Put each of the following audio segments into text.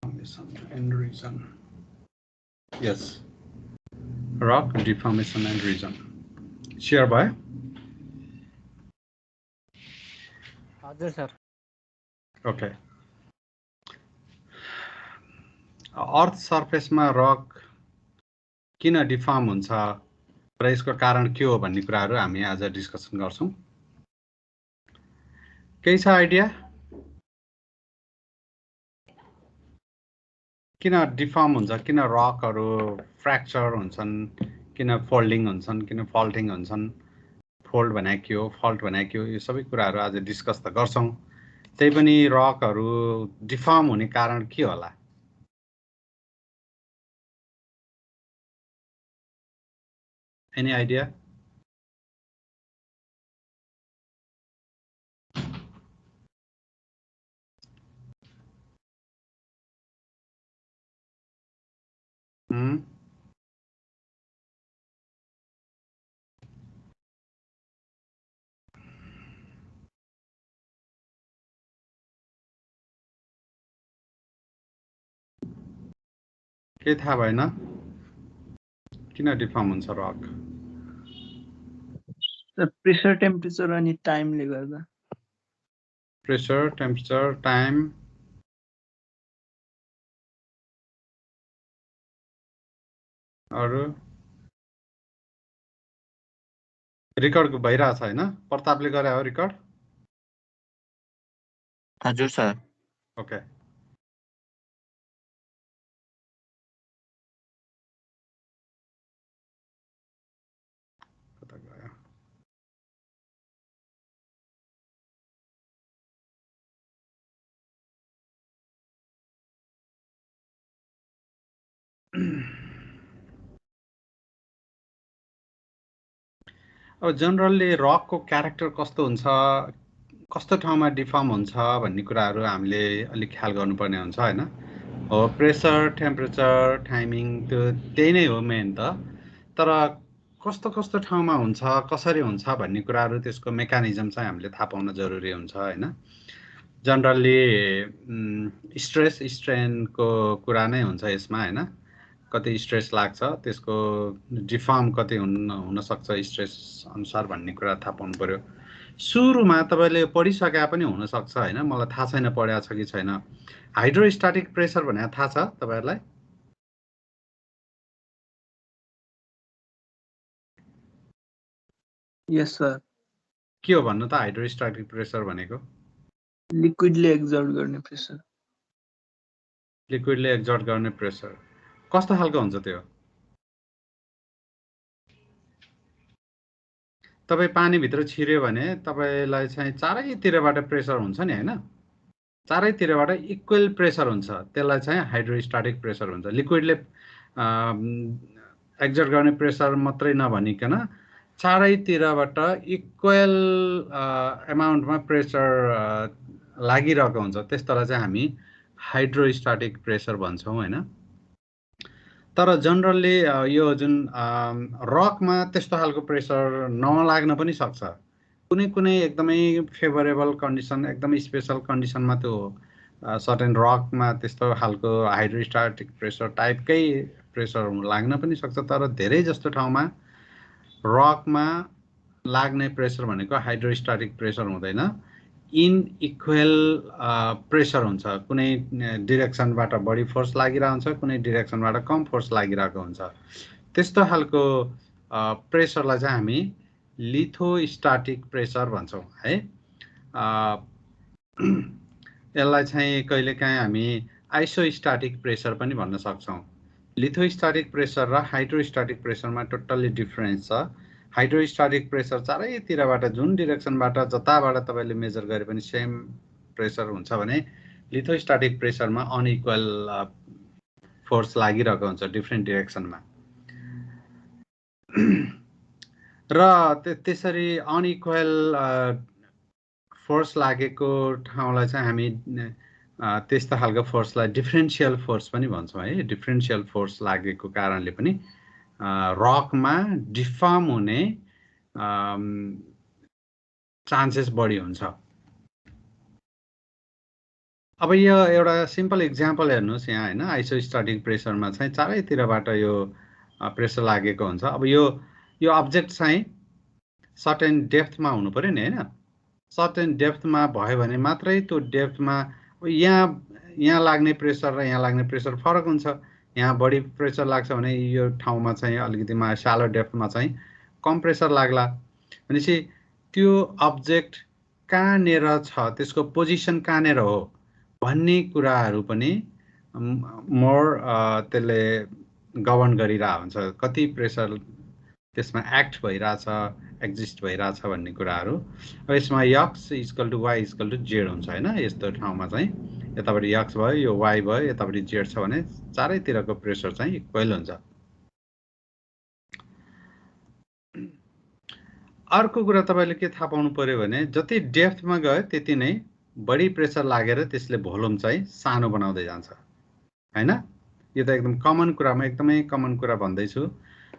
Deformation and reason. Yes. Rock deformation and reason. Share by. हजुर sir Okay. अर्थ सर्फेसमा rock किन deform हुन्छ र यसको कारण के हो भन्ने कुराहरू हामी आज डिस्कसन गर्छौं। केही छ आइडिया किन डिफर्म हुन्छ, किन रकहरू फ्र्याक्चर हुन्छन्, किन फोल्डिङ हुन्छन्, किन फल्टिङ हुन्छन्, फोल्ड भने के हो, फल्ट भने के हो, यो सबै कुराहरू आज डिस्कस त गर्छौं। त्यही पनि रकहरू डिफर्म हुने कारण के होला? Any idea? के थाहा भएन? किन डिफर्म हुन्छ रक? प्रेसर टेम्परेचर अनि टाइमले गर्दा। प्रेसर टेम्परेचर टाइम अरु रिकर्ड भइरहेछ हैन? प्रतापले गरे हो रिकर्ड? हजुर सर। ओके। कता गयो? अब जनरली रकको क्यारेक्टर कस्तो हुन्छ, कस्तो ठाउँमा डिफर्म हुन्छ भन्ने कुराहरू हामीले अलि ख्याल गर्नुपर्ने हुन्छ हैन? हो प्रेसर, टेम्परेचर, टाइमिङ त्यो त्यही नै हो मेन त। तर कस्तो कस्तो ठाउँमा हुन्छ, कसरी हुन्छ भन्ने कुराहरू त्यसको मेकानिजम चाहिँ हामीले थाहा पाउन जरुरी हुन्छ हैन? जनरली स्ट्रेस स्ट्रेनको कुरा नै हुन्छ यसमा हैन? कति स्ट्रेस लाग्छ, त्यसको डिफर्म कति हुन सक्छ स्ट्रेस अनुसार भन्ने कुरा थाहा पाउनु पर्यो। सुरुमा तपाईले पढिसके पनि हुन सक्छ हैन? मलाई थाहा छैन पढ्या छ कि छैन। हाइड्रोस्ट्याटिक प्रेसर भने थाहा छ तपाईहरुलाई? यस सर। के हो भन्नु त हाइड्रोस्ट्याटिक प्रेसर भनेको? लिक्विडले एक्जर्ट गर्ने प्रेसर। लिक्विडले एक्जर्ट गर्ने प्रेसर कस्तो खालको हुन्छ त्यो? तपाई पानी भित्र छिर्यो भने तपाईलाई चाहिँ चारैतिरबाट प्रेसर हुन्छ नि हैन? चारैतिरबाट इक्वल प्रेसर हुन्छ। त्यसलाई चाहिँ हाइड्रोस्ट्याटिक प्रेसर भन्छ। लिक्विडले एक्जर्ट गर्ने प्रेसर मात्रै नभनिकन चारैतिरबाट इक्वल अमाउन्टमा प्रेसर लागिरहेको हुन्छ। त्यसलाई चाहिँ हामी हाइड्रोस्ट्याटिक प्रेसर भन्छौं हैन? तर जनरली यो जुन रकमा त्यस्तो खालको प्रेसर नलाग्न पनि सक्छ। कुनै कुनै एकदमै फेभरेबल कन्डिसन, एकदमै स्पेशल कन्डिसनमा त्यो सर्टेन रकमा त्यस्तो खालको हाइड्रोस्ट्याटिक प्रेसर टाइपकै प्रेसर लाग्न पनि सक्छ। तर धेरै जस्तो ठाउँमा रकमा लाग्ने प्रेसर भनेको हाइड्रोस्ट्याटिक प्रेसर हुँदैन, इनइक्वल प्रेसर हुन्छ। कुनै डिरेक्सनबाट बढी फोर्स लागिरहेको हुन्छ, कुनै डिरेक्सनबाट कम फोर्स लागिरहेको हुन्छ। त्यस्तो खालको प्रेसरलाई चाहिँ हामी लिथोस्ट्याटिक प्रेसर भन्छौं है। यसलाई चाहिँ कहिलेकाहीँ हामी आइसोस्ट्याटिक प्रेसर पनि भन्न सक्छौं। लिथोस्ट्याटिक प्रेसर र हाइड्रोस्ट्याटिक प्रेसरमा टोटल्ली डिफरेन्स छ। हाइड्रोस्ट्याटिक प्रेसर चारैतिरबाट जुन डिरेक्सनबाट जताबाट तपाईले मेजर गरे पनि सेम प्रेसर हुन्छ भने लिथोस्ट्याटिक प्रेसरमा अनइक्वल फोर्स लागिरहेको हुन्छ डिफरेन्ट डिरेक्सनमा। र त्यसरी अनइक्वल फोर्स लागेको ठाउँलाई चाहिँ हामी त्यस्ता खालको फोर्सलाई डिफरेन्शियल फोर्स पनि भन्छौं है। डिफरेन्शियल फोर्स लागेको कारणले पनि रकमा डिफर्म हुने चान्सेस बढी हुन्छ। अब यो एउटा सिम्पल इक्जाम्पल हेर्नुहोस् यहाँ होइन, आइसोस्ट्याटिक प्रेसरमा चाहिँ चारैतिरबाट यो प्रेसर लागेको हुन्छ। अब यो अब्जेक्ट चाहिँ सर्टेन डेप्थमा हुनु पर्यो नि होइन, सर्टेन डेप्थमा भयो भने मात्रै त्यो डेप्थमा यहाँ लाग्ने प्रेसर र यहाँ लाग्ने प्रेसर फरक हुन्छ। यहाँ बढी प्रेसर लाग्छ भने यो ठाउँमा चाहिँ अलिकति सालो डेप्थमा चाहिँ कम प्रेसर लाग्ला। भनेपछि त्यो अब्जेक्ट कहाँनिर छ, त्यसको पोजिसन कहाँनिर हो भन्ने कुराहरू पनि मोर त्यसले गभर्न गरिरहेको हुन्छ। कति प्रेसर त्यसमा एक्ट भइरहेछ, एक्जिस्ट भइरहेछ भन्ने कुराहरू। अब यसमा x equal to y equal to z हुन्छ होइन। यस्तो ठाउँमा चाहिँ यतापट्टि यक्स भयो, यो वाइ भयो, यतापट्टि जेड छ भने चारैतिरको प्रेसर चाहिँ इक्वल हुन्छ। अर्को कुरा तपाईँले के थाहा पाउनु पर्यो भने जति डेप्थमा गयो त्यति नै बढी प्रेसर लागेर त्यसले भोल्युम चाहिँ सानो बनाउँदै जान्छ होइन। यो त एकदम कमन कुरामा एकदमै कमन कुरा भन्दैछु।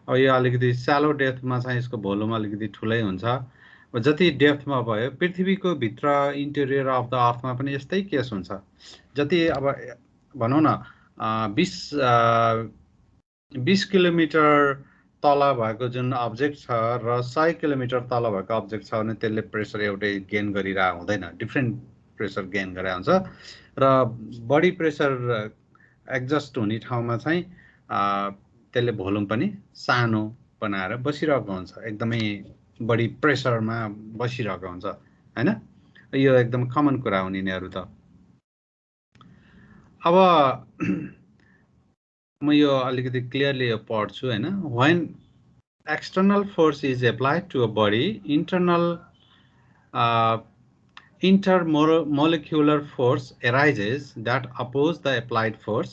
अब यो अलिकति स्यालो डेप्थमा चाहिँ यसको भोल्युम अलिकति ठुलै हुन्छ। जति डेप्थमा भयो, पृथ्वीको भित्र इन्टेरियर अफ द अर्थमा पनि यस्तै केस हुन्छ। जति अब भनौँ न 20 किलोमिटर तल भएको जुन अब्जेक्ट छ र 100 किलोमिटर तल भएको अब्जेक्ट छ भने त्यसले प्रेसर एउटै गेन गरिरहेको हुँदैन, डिफ्रेन्ट प्रेसर गेन गरेर हुन्छ। र बढी प्रेसर एडजस्ट हुने ठाउँमा चाहिँ त्यसले भोल्युम पनि सानो बनाएर बसिरहेको हुन्छ, एकदमै बढी प्रेसरमा बसिरहेको हुन्छ होइन। यो एकदम कमन कुरा हो यिनीहरू त। अब म यो अलिकति क्लियरली यो पढ्छु होइन। When external force is applied to a body, intermolecular force arises that oppose the applied force.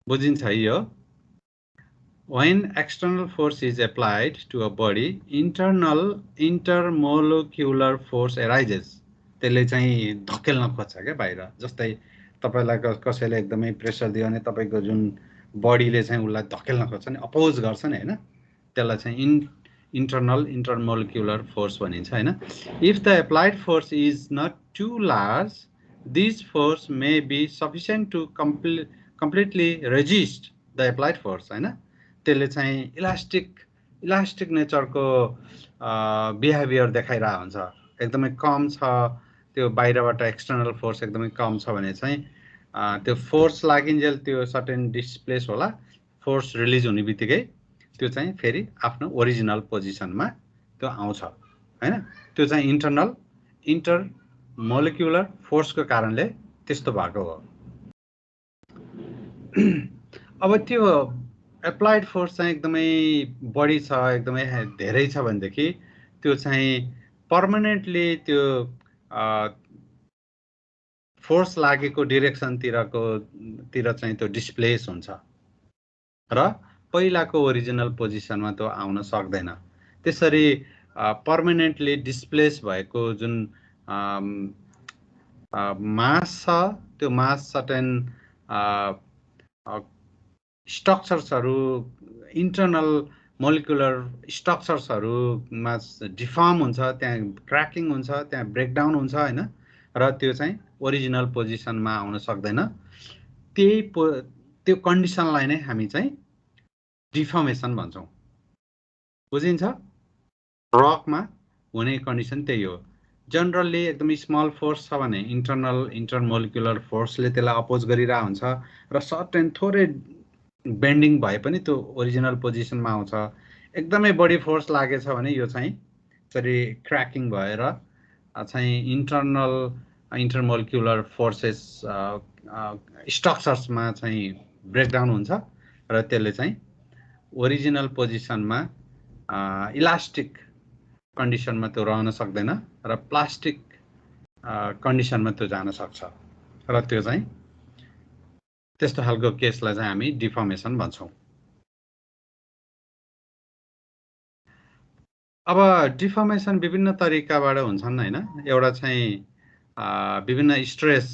बुझिन्छ यो? When external force is applied to a body, intermolecular force arises. त्यसले चाहिँ धकेल्न खोज्छ क्या बाहिर। जस्तै तपाईलाई कसैले एकदमै प्रेसर दियो भने तपाईको जुन बडीले चाहिँ उसलाई धकेल्न खोज्छ नि, अपोज गर्छ नि हैन, त्यसलाई चाहिँ intermolecular force भनिन्छ हैन। If the applied force is not too large, this force may be sufficient to completely resist the applied force हैन। त्यसले चाहिँ इलास्टिक नेचरको बिहेभियर देखाइरहेको हुन्छ। एकदमै कम छ त्यो बाहिरबाट एक्सटर्नल फोर्स एकदमै कम छ भने चाहिँ त्यो फोर्स लागिन्जेल त्यो सर्टेन डिस्प्लेस होला, फोर्स रिलिज हुने बित्तिकै त्यो चाहिँ फेरि आफ्नो ओरिजिनल पोजिसनमा त्यो आउँछ हैन। त्यो चाहिँ इन्टरमोलिकुलर फोर्सको कारणले त्यस्तो भएको हो। अब त्यो एप्लाइड फोर्स चाहिँ एकदमै बढी छ, एकदमै धेरै छ भनेदेखि त्यो चाहिँ पर्मनेन्टली त्यो फोर्स लागेको डिरेक्सनतिर चाहिँ त्यो डिस्प्लेस हुन्छ र पहिलाको ओरिजिनल पोजिसनमा त्यो आउन सक्दैन। त्यसरी पर्मनेन्टली डिस्प्लेस भएको जुन मास छ त्यो मास सर्टेन स्ट्रक्चर्सहरू, इन्टरनल मोलिकुलर स्ट्रक्चर्सहरूमा डिफर्म हुन्छ, त्यहाँ क्रैकिङ हुन्छ, त्यहाँ ब्रेकडाउन हुन्छ हैन, र त्यो चाहिँ ओरिजिनल पोजिसनमा आउन सक्दैन। त्यो कन्डिसनलाई नै हामी चाहिँ डिफर्मेसन भन्छौं। बुझिन्छ? रकमा हुने कन्डिसन त्यही हो। जनरली एकदमै स्मल फोर्स छ भने इन्टरमोलिकुलर फोर्सले त्यसलाई अपोज गरिरहेको हुन्छ र सर्टेन थोरै बेन्डिङ भए पनि त्यो ओरिजिनल पोजिसनमा आउँछ। एकदमै बढी फोर्स लागेछ भने यो चाहिँ यसरी क्रैकिङ भएर चाहिँ इन्टरमोलिकुलर फोर्सेस स्ट्रक्चर्समा चाहिँ ब्रेकडाउन हुन्छ र त्यसले चाहिँ ओरिजिनल पोजिसनमा इलास्टिक कन्डिसनमा त्यो रहन सक्दैन र प्लास्टिक कन्डिसनमा त्यो जान सक्छ र त्यो चाहिँ त्यस्तो खालको केसलाई चाहिँ हामी डिफर्मेसन भन्छौं। अब डिफर्मेसन विभिन्न तरिकाबाट हुन्छन् हैन। एउटा चाहिँ विभिन्न स्ट्रेस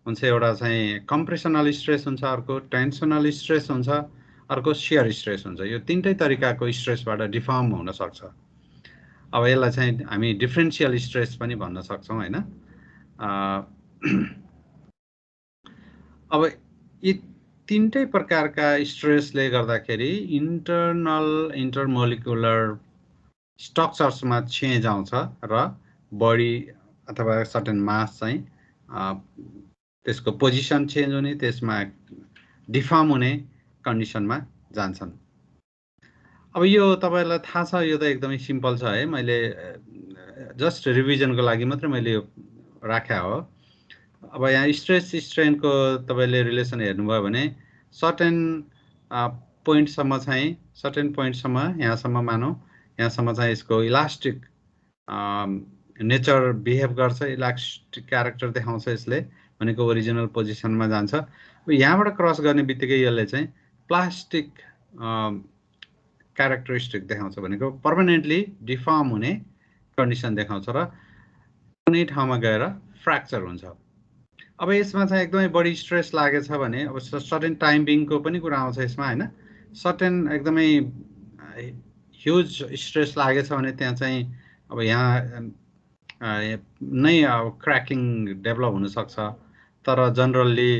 हुन्छ, एउटा चाहिँ कम्प्रेसनल स्ट्रेस हुन्छ, अर्को टेन्सनल स्ट्रेस हुन्छ, अर्को शियर स्ट्रेस हुन्छ। यो तीनटै तरिकाको स्ट्रेसबाट डिफर्म हुन सक्छ। अब यसलाई चाहिँ हामी डिफरेन्शियल स्ट्रेस पनि भन्न सक्छौँ हैन। अब यी तीनटै प्रकारका स्ट्रेसले गर्दाखेरि इन्टरनल इन्टरमोलिकुलर स्ट्रक्चर्समा चेन्ज आउँछ र बडी अथवा सर्टेन मास चाहिँ त्यसको पोजिसन चेन्ज हुने, त्यसमा डिफर्म हुने कन्डिसनमा जान्छन्। अब यो तपाईलाई थाहा छ, यो त एकदमै सिम्पल छ है, मैले जस्ट रिभिजनको लागि मात्रै मैले यो राख्या हो। अब यहाँ स्ट्रेस स्ट्रेनको तपाईले रिलेसन हेर्नुभयो भने सर्टेन पोइन्टसम्म चाहिँ सर्टेन पोइन्टसम्म यहाँसम्म मानौँ, यहाँसम्म चाहिँ यसको इलास्टिक नेचर बिहेभ गर्छ, इलास्टिक क्यारेक्टर देखाउँछ यसले, भनेको ओरिजिनल पोजिसनमा जान्छ। यहाँबाट क्रस गर्ने बित्तिकै यसले चाहिँ प्लास्टिक क्यारेक्टरिस्टिक देखाउँछ, भनेको पर्मानेन्टली डिफर्म हुने कन्डिसन देखाउँछ र कुनै ठाउँमा गएर फ्र्याक्चर हुन्छ। अब यसमा चाहिँ एकदमै बढी स्ट्रेस लागेछ भने अब सर्टेन टाइमिङको पनि कुरा आउँछ यसमा हैन। सर्टेन एकदमै ह्युज स्ट्रेस लागेछ भने त्यहाँ चाहिँ अब यहाँ नै क्र्याकिङ डेभलप हुनसक्छ, तर जनरल्ली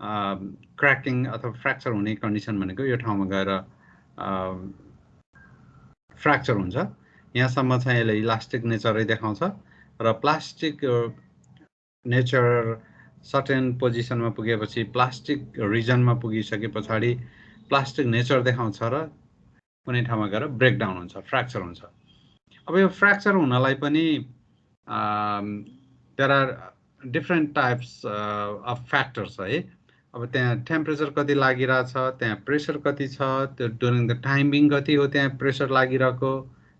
क्र्याकिङ अथवा फ्र्याक्चर हुने कन्डिसन भनेको यो ठाउँमा गएर फ्र्याक्चर हुन्छ। यहाँसम्म चाहिँ यसले इलास्टिक नेचरै देखाउँछ र प्लास्टिक नेचर सर्टेन पोजिसनमा पुगेपछि प्लास्टिक रिजनमा पुगिसके पछाडि प्लास्टिक नेचर देखाउँछ र कुनै ठाउँमा गएर ब्रेकडाउन हुन्छ, फ्र्याक्चर हुन्छ। अब यो फ्र्याक्चर हुनलाई पनि there are different types of factors है। अब त्यहाँ टेम्परेचर कति लागिरहेछ, त्यहाँ प्रेसर कति छ, त्यो ड्युरिङ द टाइमिङ कति हो, त्यहाँ प्रेसर लागिरहेको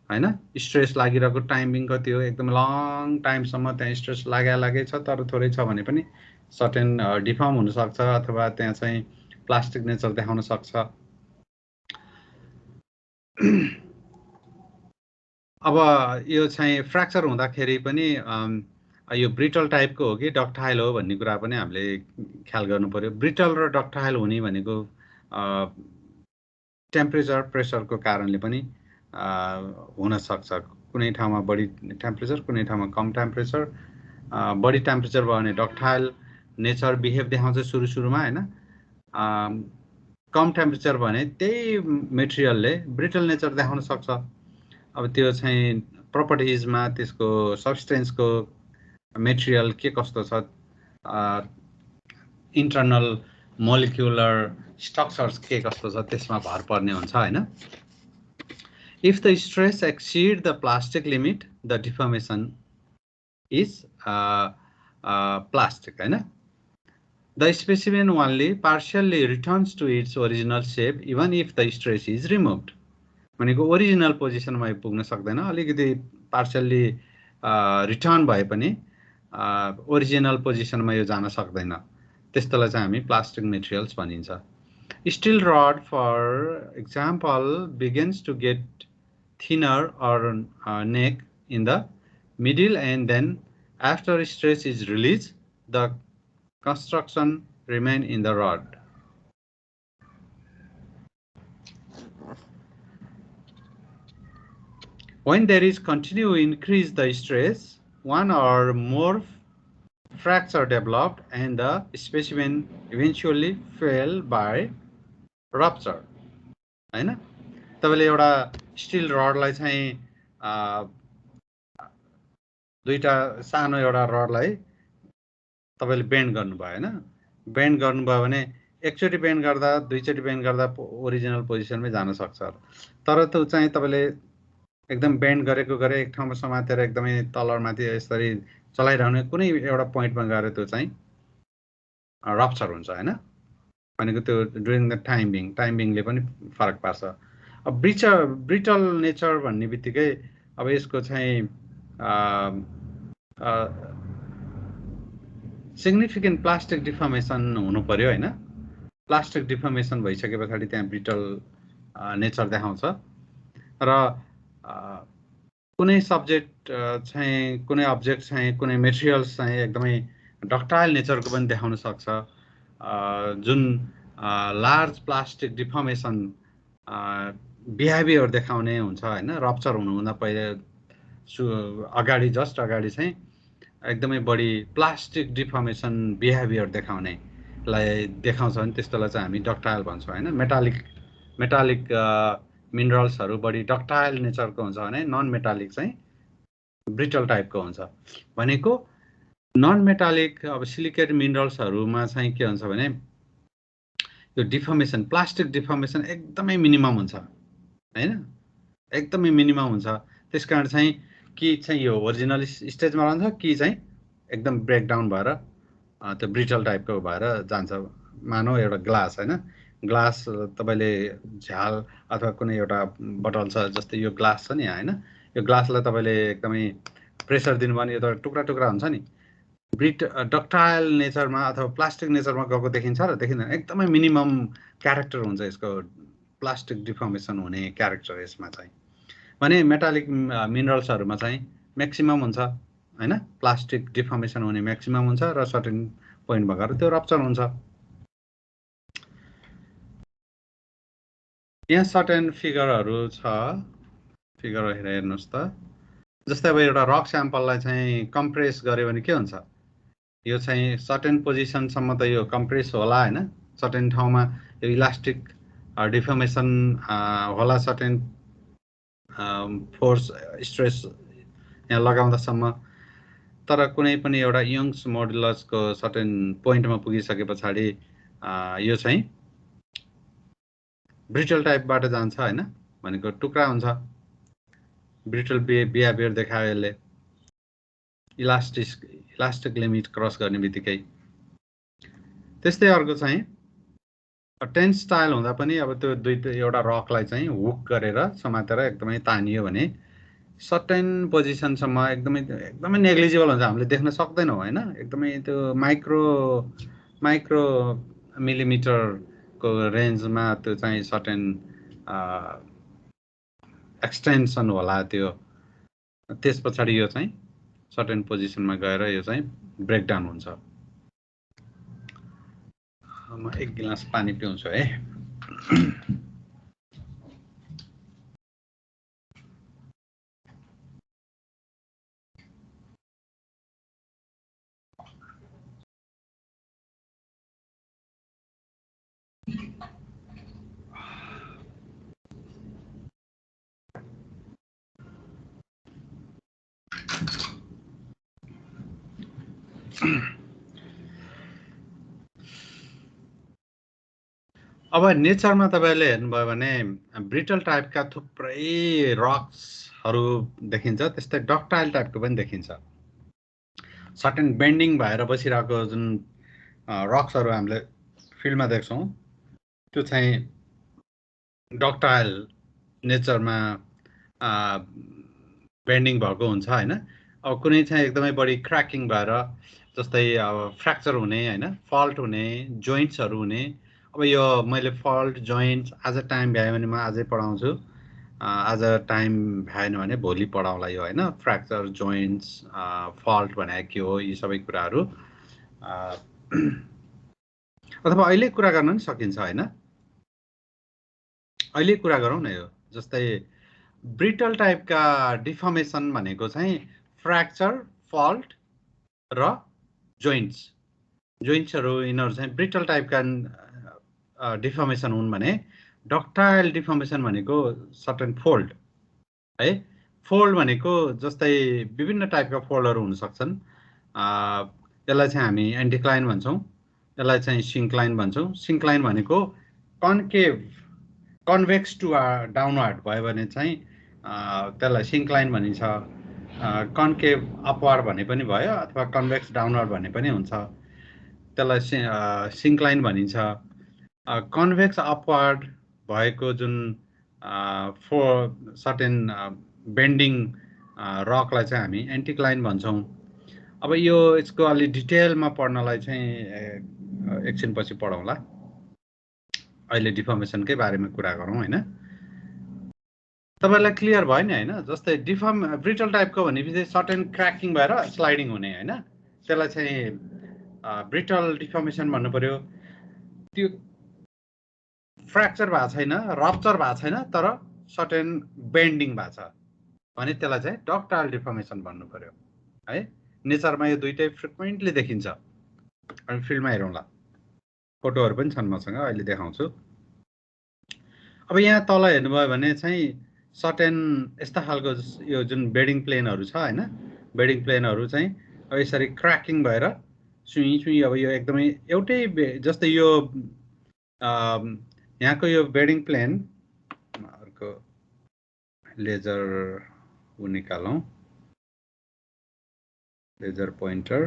हैन, स्ट्रेस लागिरहेको टाइमिङ कति हो, एकदम लङ टाइमसम्म त्यहाँ स्ट्रेस लागै छ, तर थोरै छ भने पनि सर्टेन डिफर्म हुनसक्छ अथवा त्यहाँ चाहिँ प्लास्टिक नेचर देखाउन सक्छ। अब यो चाहिँ फ्र्याक्चर हुँदाखेरि पनि यो ब्रिटल टाइपको हो कि डक्टाइल हो भन्ने कुरा पनि हामीले ख्याल गर्नु पर्यो। ब्रिटल र डक्टाइल हुने भनेको टेम्परेचर प्रेसरको कारणले पनि हुन सक्छ। कुनै ठाउँमा बढी टेम्परेचर, कुनै ठाउँमा कम टेम्परेचर। बढी टेम्परेचर भयो भने डक्टाइल नेचर बिहेभ देखाउँछ सुरुमा हैन। कम टेम्परेचर भयो भने त्यही मेटेरियलले ब्रिटल नेचर देखाउन सक्छ। अब त्यो चाहिँ प्रपर्टिजमा त्यसको सब्सटेन्सको मेटेरियल के कस्तो छ, इन्टरनल मोलिकुलर स्ट्रक्चर्स के कस्तो छ त्यसमा भर पर्ने हुन्छ हैन। If the stress exceed the plastic limit, the deformation is plastic हैन। The specimen only partially returns to its original shape even if the stress is removed। भनेको ओरिजिनल पोजिसनमा पुग्न सक्दैन, अलिकति पार्शियल्ली रिटर्न भए पनि ओरिजिनल पोजिसनमा यो जान सक्दैन, त्यस्तोलाई चाहिँ हामी प्लास्टिक मेटेरियल्स भनिन्छ। Steel rod for example begins to get thinner or neck in the middle, and then after stress is released, the construction remain in the rod. When there is continued increase the stress, one or more fracture developed and the specimen eventually fail by rupture हैन। तपाईले एउटा steel रडलाई चाहिँ दुईटा सानो एउटा रडलाई तपाईले bend गर्नुभयो हैन। बेन्ड गर्नुभयो भने एकचोटी बेन्ड गर्दा दुईचोटी बेन्ड गर्दा ओरिजिनल पोजिसनमै जान सक्छ, तर त्यो चाहिँ तपाईले एकदम बेन्ड गरेको गरे एक ठाउँमा समातेर एकदमै तलमाथि यसरी चलाइरहने कुनै एउटा पोइन्टमा गएर त्यो चाहिँ रप्चर हुन्छ हैन। भनेको त्यो ड्युरिङ द टाइमिङले पनि फरक पार्छ। अब ब्रिटल नेचर भन्ने बित्तिकै अब यसको चाहिँ सिग्निफिकेन्ट प्लास्टिक डिफर्मेसन हुनु पर्यो हैन। प्लास्टिक डिफर्मेसन भइसके पछाडि त्यहाँ ब्रिटल नेचर देखाउँछ र कुनै सब्जेक्ट चाहिँ कुनै अब्जेक्ट चाहिँ कुनै मेटेरियल्स चाहिँ एकदमै डक्टाइल नेचरको पनि देखाउन सक्छ, जुन लार्ज प्लास्टिक डिफर्मेसन बिहेभियर देखाउने हुन्छ हैन। रप्चर हुनुभन्दा पहिले अगाडि जस्ट अगाडि चाहिँ एकदमै बढी प्लास्टिक डिफर्मेसन बिहेभियर देखाउनेलाई देखाउँछ भने त्यस्तोलाई चाहिँ हामी डक्टाइल भन्छौँ होइन। मेटालिक मिनरल्सहरू बढी डक्टाइल नेचरको हुन्छ भने नन मेटालिक चाहिँ ब्रिटल टाइपको हुन्छ। भनेको नन मेटालिक अब सिलिकेट मिनरल्सहरूमा चाहिँ के हुन्छ भने यो डिफर्मेसन प्लास्टिक डिफर्मेसन एकदमै मिनिमम हुन्छ होइन, एकदमै मिनिमम हुन्छ। त्यस कारण चाहिँ कि चाहिँ यो ओरिजिनल स्टेजमा रहन्छ कि चाहिँ एकदम ब्रेकडाउन भएर त्यो ब्रिटल टाइपको भएर जान्छ। मानौ एउटा ग्लास होइन, ग्लास तपाईँले झ्याल अथवा कुनै एउटा बटल छ जस्तै यो ग्लास छ नि होइन, यो ग्लासलाई तपाईँले एकदमै प्रेसर दिनुभयो भने यो त टुक्रा टुक्रा हुन्छ नि। डक्टाइल नेचरमा अथवा प्लास्टिक नेचरमा गएको देखिन्छ र देखिँदैन, एकदमै मिनिमम क्यारेक्टर हुन्छ यसको प्लास्टिक डिफर्मेसन हुने क्यारेक्टर यसमा चाहिँ। भने मेटालिक मिनरल्सहरूमा चाहिँ म्याक्सिमम हुन्छ होइन, प्लास्टिक डिफर्मेसन हुने म्याक्सिमम हुन्छ र सर्टेन पोइन्ट भएर त्यो रप्चर हुन्छ। यहाँ सर्टेन फिगरहरू छ, फिगर हेर्नुहोस् त। जस्तै अब एउटा रक स्याम्पललाई चाहिँ कम्प्रेस गर्यो भने के हुन्छ, यो चाहिँ सर्टेन पोजिसनसम्म त यो कम्प्रेस होला होइन, सर्टेन ठाउँमा यो इलास्टिक डिफर्मेसन होला, सर्टेन फोर्स स्ट्रेस यहाँ लगाउँदासम्म। तर कुनै पनि एउटा यङ्स मोडुलसको सर्टेन पोइन्टमा पुगिसके पछाडि यो चाहिँ ब्रिटल टाइपबाट जान्छ होइन, भनेको टुक्रा हुन्छ, ब्रिटल बिहेभियर देखायो यसले इलास्टिक लिमिट क्रस गर्ने बित्तिकै। त्यस्तै अर्को चाहिँ टेन्स स्टाइल हुँदा पनि अब त्यो एउटा रकलाई चाहिँ हुक गरेर समातेर एकदमै तानियो भने सर्टेन पोजिसनसम्म एकदमै नेग्लिजिबल हुन्छ, हामीले देख्न सक्दैनौँ होइन। एकदमै त्यो माइक्रो मिलिमिटरको रेन्जमा त्यो चाहिँ सर्टेन एक्सटेन्सन होला त्यो। त्यस पछाडि यो चाहिँ सर्टेन पोजिसनमा गएर यो चाहिँ ब्रेकडाउन हुन्छ। म एक गिलास पानी पिउँछु है। अब नेचरमा तपाईँले हेर्नुभयो भने ब्रिटल टाइपका थुप्रै रक्सहरू देखिन्छ, त्यस्तै डक्टाइल टाइपको पनि देखिन्छ। सर्टेन बेन्डिङ भएर बसिरहेको जुन रक्सहरू हामीले फिल्डमा देख्छौँ त्यो चाहिँ डक्टाइल नेचरमा बेन्डिङ भएको हुन्छ होइन। अब कुनै चाहिँ एकदमै बढी क्र्याकिङ भएर जस्तै अब फ्र्याक्चर हुने होइन, फल्ट हुने, जोइन्ट्सहरू हुने। अब यो मैले फल्ट जोइन्ट्स आज टाइम भ्यायो भने म आजै पढाउँछु, आज टाइम भएन भने भोलि पढाउँला यो होइन। फ्र्याक्चर, जोइन्ट्स, फल्ट भनेको के हो, यी सबै कुराहरू अथवा अहिले कुरा गर्न पनि सकिन्छ होइन। अहिले कुरा गरौँ न यो, जस्तै ब्रिटल टाइपका डिफर्मेसन भनेको चाहिँ फ्र्याक्चर, फल्ट र जोइन्ट्सहरू यिनीहरू चाहिँ ब्रिटल टाइपका डिफर्मेसन हुन् भने डक्टाइल डिफर्मेसन भनेको सर्टेन फोल्ड है। फोल्ड भनेको जस्तै विभिन्न टाइपका फोल्डहरू हुन सक्छन्। यसलाई चाहिँ हामी एन्टिक्लाइन भन्छौँ, यसलाई चाहिँ सिङ्क्लाइन भन्छौँ। सिङ्क्लाइन भनेको कन्भेक्स टु डाउनवार्ड भयो भने चाहिँ त्यसलाई सिङ्क्लाइन भनिन्छ। कन्केभ अपवार्ड भने पनि भयो अथवा कन्भेक्स डाउनवार्ड भने पनि हुन्छ, त्यसलाई सिङ्क्लाइन भनिन्छ। कन्भेक्स अपवार्ड भएको जुन सर्टेन बेन्डिङ रकलाई चाहिँ हामी एन्टिक्लाइन भन्छौँ। अब यो यसको अलि डिटेलमा पढ्नलाई चाहिँ एकछिनपछि पढौँला, अहिले डिफर्मेसनकै बारेमा कुरा गरौँ होइन। तपाईँलाई क्लियर भयो नि होइन। जस्तै ब्रिटल टाइपको भनेपछि सर्टेन क्र्याकिङ भएर स्लाइडिङ हुने होइन, त्यसलाई चाहिँ ब्रिटल डिफर्मेसन भन्नु पर्यो। त्यो फ्र्याक्चर भएको छैन, रप्चर भएको छैन, तर सर्टेन बेन्डिङ भएको छ, भने त्यसलाई चाहिँ डक्टाइल डिफर्मेसन भन्नु पर्यो है। नेचरमा यो दुईटै फ्रिक्वेन्टली देखिन्छ। हामी फिल्डमा हेरौँला, फोटोहरू पनि छन् मसँग, अहिले देखाउँछु। अब यहाँ तल हेर्नुभयो भने चाहिँ सर्टेन यस्ता खालको यो जुन बेडिङ प्लेनहरू छ हैन, बेडिङ प्लेनहरू चाहिँ अब यसरी क्र्याकिङ भएर सुई सुई अब यो एकदमै एउटै जस्तै यो यहाँको यो बेडिङ प्लेन अर्को लेजर निकालौँ, लेजर पोइन्टर।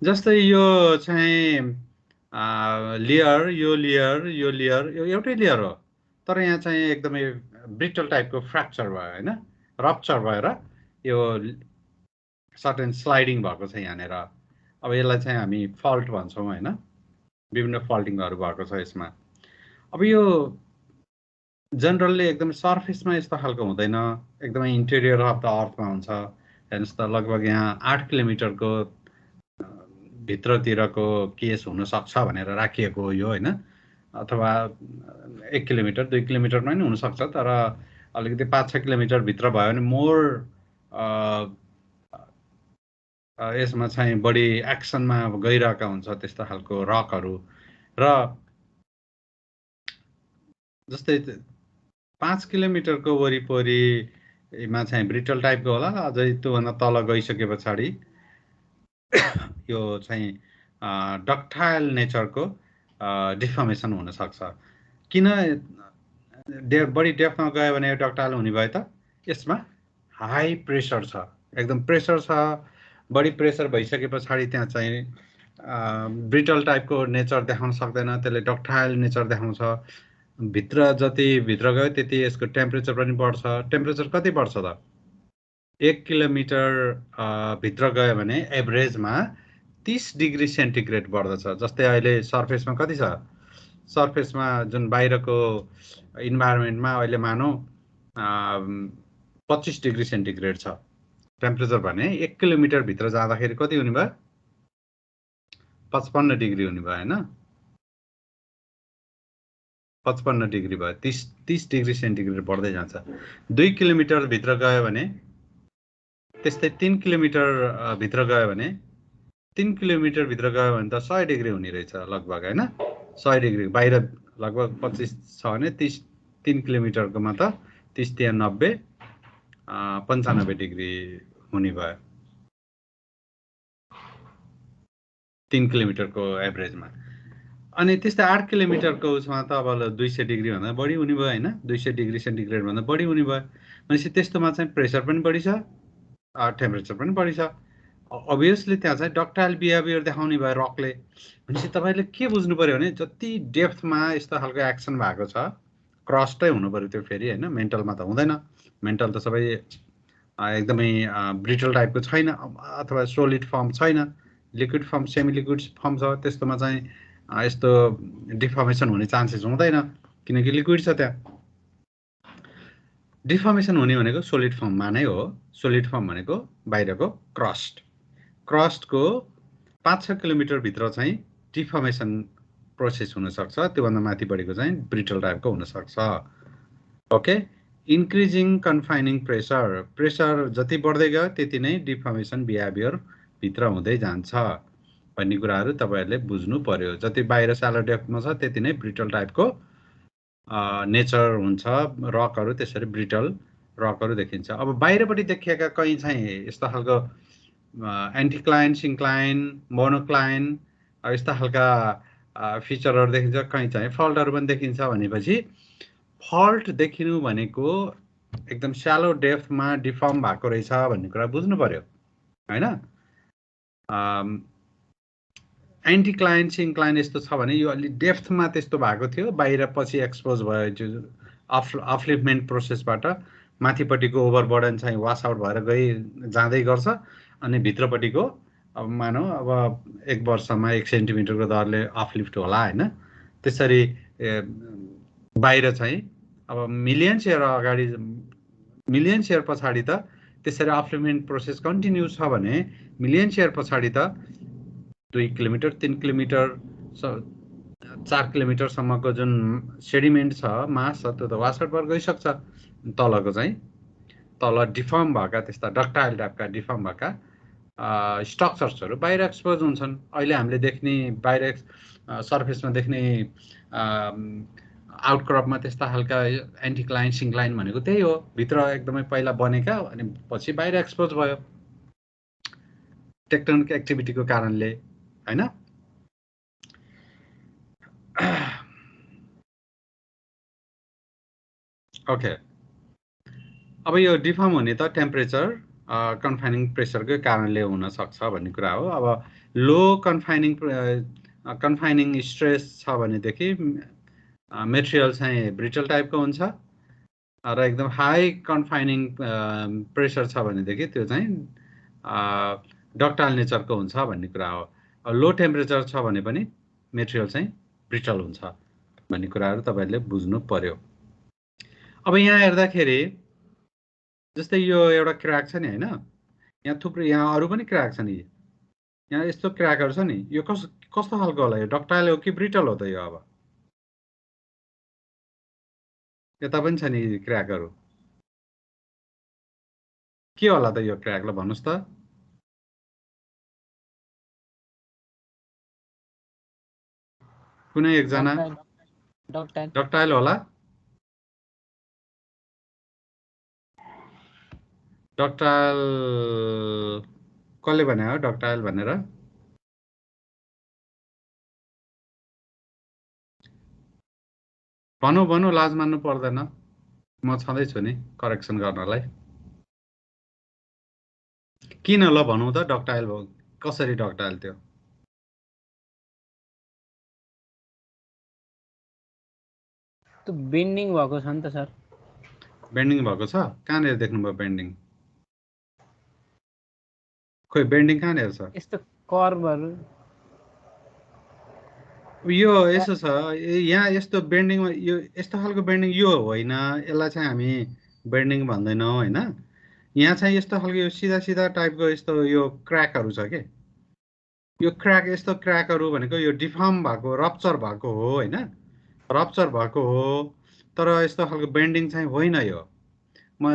जस्तै यो चाहिँ लेयर, यो लेयर, यो लेयर, यो एउटै लेयर हो, तर यहाँ चाहिँ एकदमै ब्रिटल टाइपको फ्र्याक्चर भयो हैन, रप्चर भएर यो सर्टेन स्लाइडिङ भएको छ यहाँनिर। अब यसलाई चाहिँ हामी फल्ट भन्छौँ हैन, विभिन्न फल्टिङहरू भएको छ यसमा। अब यो जनरली एकदमै सर्फेसमा यस्तो खालको हुँदैन, एकदमै इन्टेरियर अफ द अर्थमा हुन्छ। हेर्नुहोस् त, लगभग यहाँ 8 किलोमिटरको भित्रतिरको केस हुनसक्छ भनेर राखिएको हो यो होइन, अथवा 1 किलोमिटर 2 किलोमिटरमा पनि हुनसक्छ, तर अलिकति 5-6 किलोमिटर भित्र भयो भने मोर यसमा चाहिँ बढी एक्सनमा गइरहेका हुन्छ त्यस्तो खालको रकहरू। र जस्तै 5 किलोमिटरको वरिपरिमा चाहिँ ब्रिटल टाइपको होला, अझै त्योभन्दा तल गइसके पछाडि यो चाहिँ डक्टाइल नेचरको डिफर्मेसन हुनसक्छ। किन बढी डेप्थमा गयो भने डक्टाइल हुने भयो त, यसमा हाई प्रेसर छ, एकदम प्रेसर छ, बढी प्रेसर भइसके पछाडि त्यहाँ चाहिँ ब्रिटल टाइपको नेचर देखाउन सक्दैन, त्यसले डक्टाइल नेचर देखाउँछ। भित्र जति भित्र गयो त्यति यसको टेम्परेचर पनि बढ्छ। टेम्परेचर कति बढ्छ त? 1 किलोमिटर भित्र गयो भने एभरेजमा 30 डिग्री सेन्टिग्रेड बढ्दछ। जस्तै अहिले सर्फेसमा कति छ? सर्फेसमा जुन बाहिरको इन्भाइरोमेन्टमा अहिले मानौ 25 डिग्री सेन्टिग्रेड छ टेम्परेचर भने 1 किलोमिटर भित्र जाँदाखेरि कति हुने भयो? 55 डिग्री हुने भयो हैन, 55 डिग्री भयो, 30 डिग्री सेन्टिग्रेड बढ्दै जान्छ। 2 किलोमिटर भित्र गयो भने त्यस्तै 3 किलोमिटर भित्र गयो भने 3 किलोमिटर भित्र गयो भने त 100 डिग्री हुने रहेछ लगभग हैन, 100 डिग्री बाहिर लगभग 25 छ भने 3 किलोमिटरकोमा त 30 या 90 95 डिग्री हुने भयो 3 किलोमिटरको एभरेजमा। अनि त्यस्तै 8 किलोमिटरको उसमा त अब 200 डिग्री भन्दा बढी हुने भयो हैन, 200 डिग्री सेन्टिग्रेड भन्दा बढी हुने भयो। भनेपछि त्यस्तोमा चाहिँ प्रेसर पनि बढी छ, टेम्परेचर पनि बढी छ, अभियसली त्यहाँ चाहिँ डक्टाइल बिहेभियर देखाउने भयो रकले। भनेपछि तपाईँले के बुझ्नु पर्यो भने जति डेप्थमा यस्तो खालको एक्सन भएको छ क्रस्टै हुनु पर्यो त्यो फेरि हैन, मेन्टलमा त हुँदैन। मेन्टल त सबै एकदमै ब्रिटल टाइपको छैन, अथवा सोलिड फर्म छैन, liquid form, semi liquid form छ, त्यस्तोमा चाहिँ यस्तो डिफर्मेसन हुने चान्सेस हुँदैन किनकि लिक्विड छ त्यहाँ। डिफर्मेसन हुने भनेको सोलिड फर्ममा नै हो। सोलिड फर्म भनेको बाहिरको क्रस्ट, क्रस्टको 5-6 किलोमिटर भित्र चाहिँ डिफर्मेसन प्रोसेस हुनसक्छ, त्योभन्दा माथि बढेको चाहिँ ब्रिटल टाइपको हुनसक्छ। ओके, इन्क्रिजिङ कन्फाइनिङ प्रेसर, प्रेसर जति बढ्दै गयो त्यति नै डिफर्मेसन बिहेभियर भित्र हुँदै जान्छ भन्ने कुराहरू तपाईँहरूले बुझ्नु पर्यो। जति बाहिर स्यालो डेप्थमा छ त्यति नै ब्रिटल टाइपको नेचर हुन्छ, रकहरू त्यसरी ब्रिटल रकहरू देखिन्छ। अब बाहिरपट्टि देखिएका कहीँ चाहिँ यस्तो खालको एन्टिक्लाइन, सिन्क्लाइन, मोनोक्लाइन यस्ता खालका फिचरहरू देखिन्छ, कहीँ चाहिँ फल्टहरू पनि देखिन्छ। भनेपछि फल्ट देखिनु भनेको एकदम स्यालो डेप्थमा डिफर्म भएको रहेछ भन्ने कुरा बुझ्नु पर्यो हैन। एन्टिक्लाइन, सिन्क्लाइन यस्तो छ भने यो अलि डेप्थमा त्यस्तो भएको थियो, बाहिर पछि एक्सपोज भयो अपलिफ्टमेन्ट प्रोसेसबाट माथिपट्टिको ओभरबर्डन चाहिँ वास आउट भएर जाँदै गर्छ, अनि भित्रपट्टिको अब मानौ अब 1 वर्षमा 1 सेन्टिमिटरको दरले अपलिफ्ट होला हैन। त्यसरी बाहिर चाहिँ अब मिलियन्स इयर अगाडि, मिलियन्स इयर पछाडि त त्यसरी अपलिफ्टमेन्ट प्रोसेस कन्टिन्यू छ भने मिलियन्स इयर पछाडि त 2 किलोमिटर 3 किलोमिटर 4 किलोमिटरसम्मको जुन सेडिमेन्ट छ, मास छ, त्यो त वास आउट भएर गइसक्छ। तलको चाहिँ तल डिफर्म भएका त्यस्ता डक्टाइल टाइपका डिफर्म भएका स्ट्रक्चर्सहरू बाहिर एक्सपोज हुन्छन्। अहिले हामीले देख्ने बाहिर सर्फेसमा देख्ने आउटक्रपमा त्यस्ता खालका एन्टिक्लाइन सिङ्क्लाइन भनेको त्यही हो, भित्र एकदमै पहिला बनेका अनि पछि बाहिर एक्सपोज भयो टेक्टोनिक एक्टिभिटीको कारणले, हैन? ओके, अब यो डिफर्म हुने त टेम्परेचर कन्फाइनिङ प्रेसरकै कारणले हुन सक्छ भन्ने कुरा हो। अब लो कन्फाइनिङ स्ट्रेस छ भनेदेखि मेटेरियल चाहिँ ब्रिटल टाइपको हुन्छ र एकदम हाई कन्फाइनिङ प्रेसर छ भनेदेखि त्यो चाहिँ डक्टाइल नेचरको हुन्छ भन्ने कुरा हो। लो टेम्परेचर छ भने पनि मेटेरियल चाहिँ ब्रिटल हुन्छ भन्ने कुराहरू तपाईहरुले बुझ्नु पर्यो। अब यहाँ हेर्दाखेरि जस्तै यो एउटा क्र्याक छ नि, हैन? यहाँ थुप्रै यहाँ अरु पनि क्र्याक छ नि, यहाँ यस्तो क्र्याकहरु छ नि, यो कस्तो खालको होला? यो डक्टाइल हो कि ब्रिटल हो त यो? अब यता पनि छ नि क्र्याकहरु, के होला त यो क्र्याक? ल भन्नुस् त। कुनै एकजना डक्टाइल होला? डक्टाइल कसले भने हो डक्टाइल भनेर? भनु लाज मान्नु पर्दैन, म छँदै छु नि करेक्सन गर्नलाई। किन ल भनौँ त डक्टाइल हो? कसरी डक्टाइल त्यो? त्यो बेन्डिङ भएको छ नि त सर। बेन्डिङ भएको छ? कहाँनिर देख्नुभयो बेन्डिङ? खोइ बेन्डिङ कहाँनिर छ? यस्तो कर्भहरु यो यसो छ, यहाँ यस्तो बेन्डिङमा यो यस्तो खालको बेन्डिङ यो होइन, यसलाई चाहिँ हामी बेन्डिङ भन्दैनौँ, हैन? यहाँ चाहिँ यस्तो खालको यो सिधा सिधा टाइपको यस्तो यो क्र्याकहरु छ के? यो क्र्याक, यस्तो क्र्याकहरु भनेको यो डिफर्म भएको, रप्चर भएको हो, हैन? रप्चर भएको हो, तर यस्तो खालको बेन्डिङ चाहिँ होइन। यो म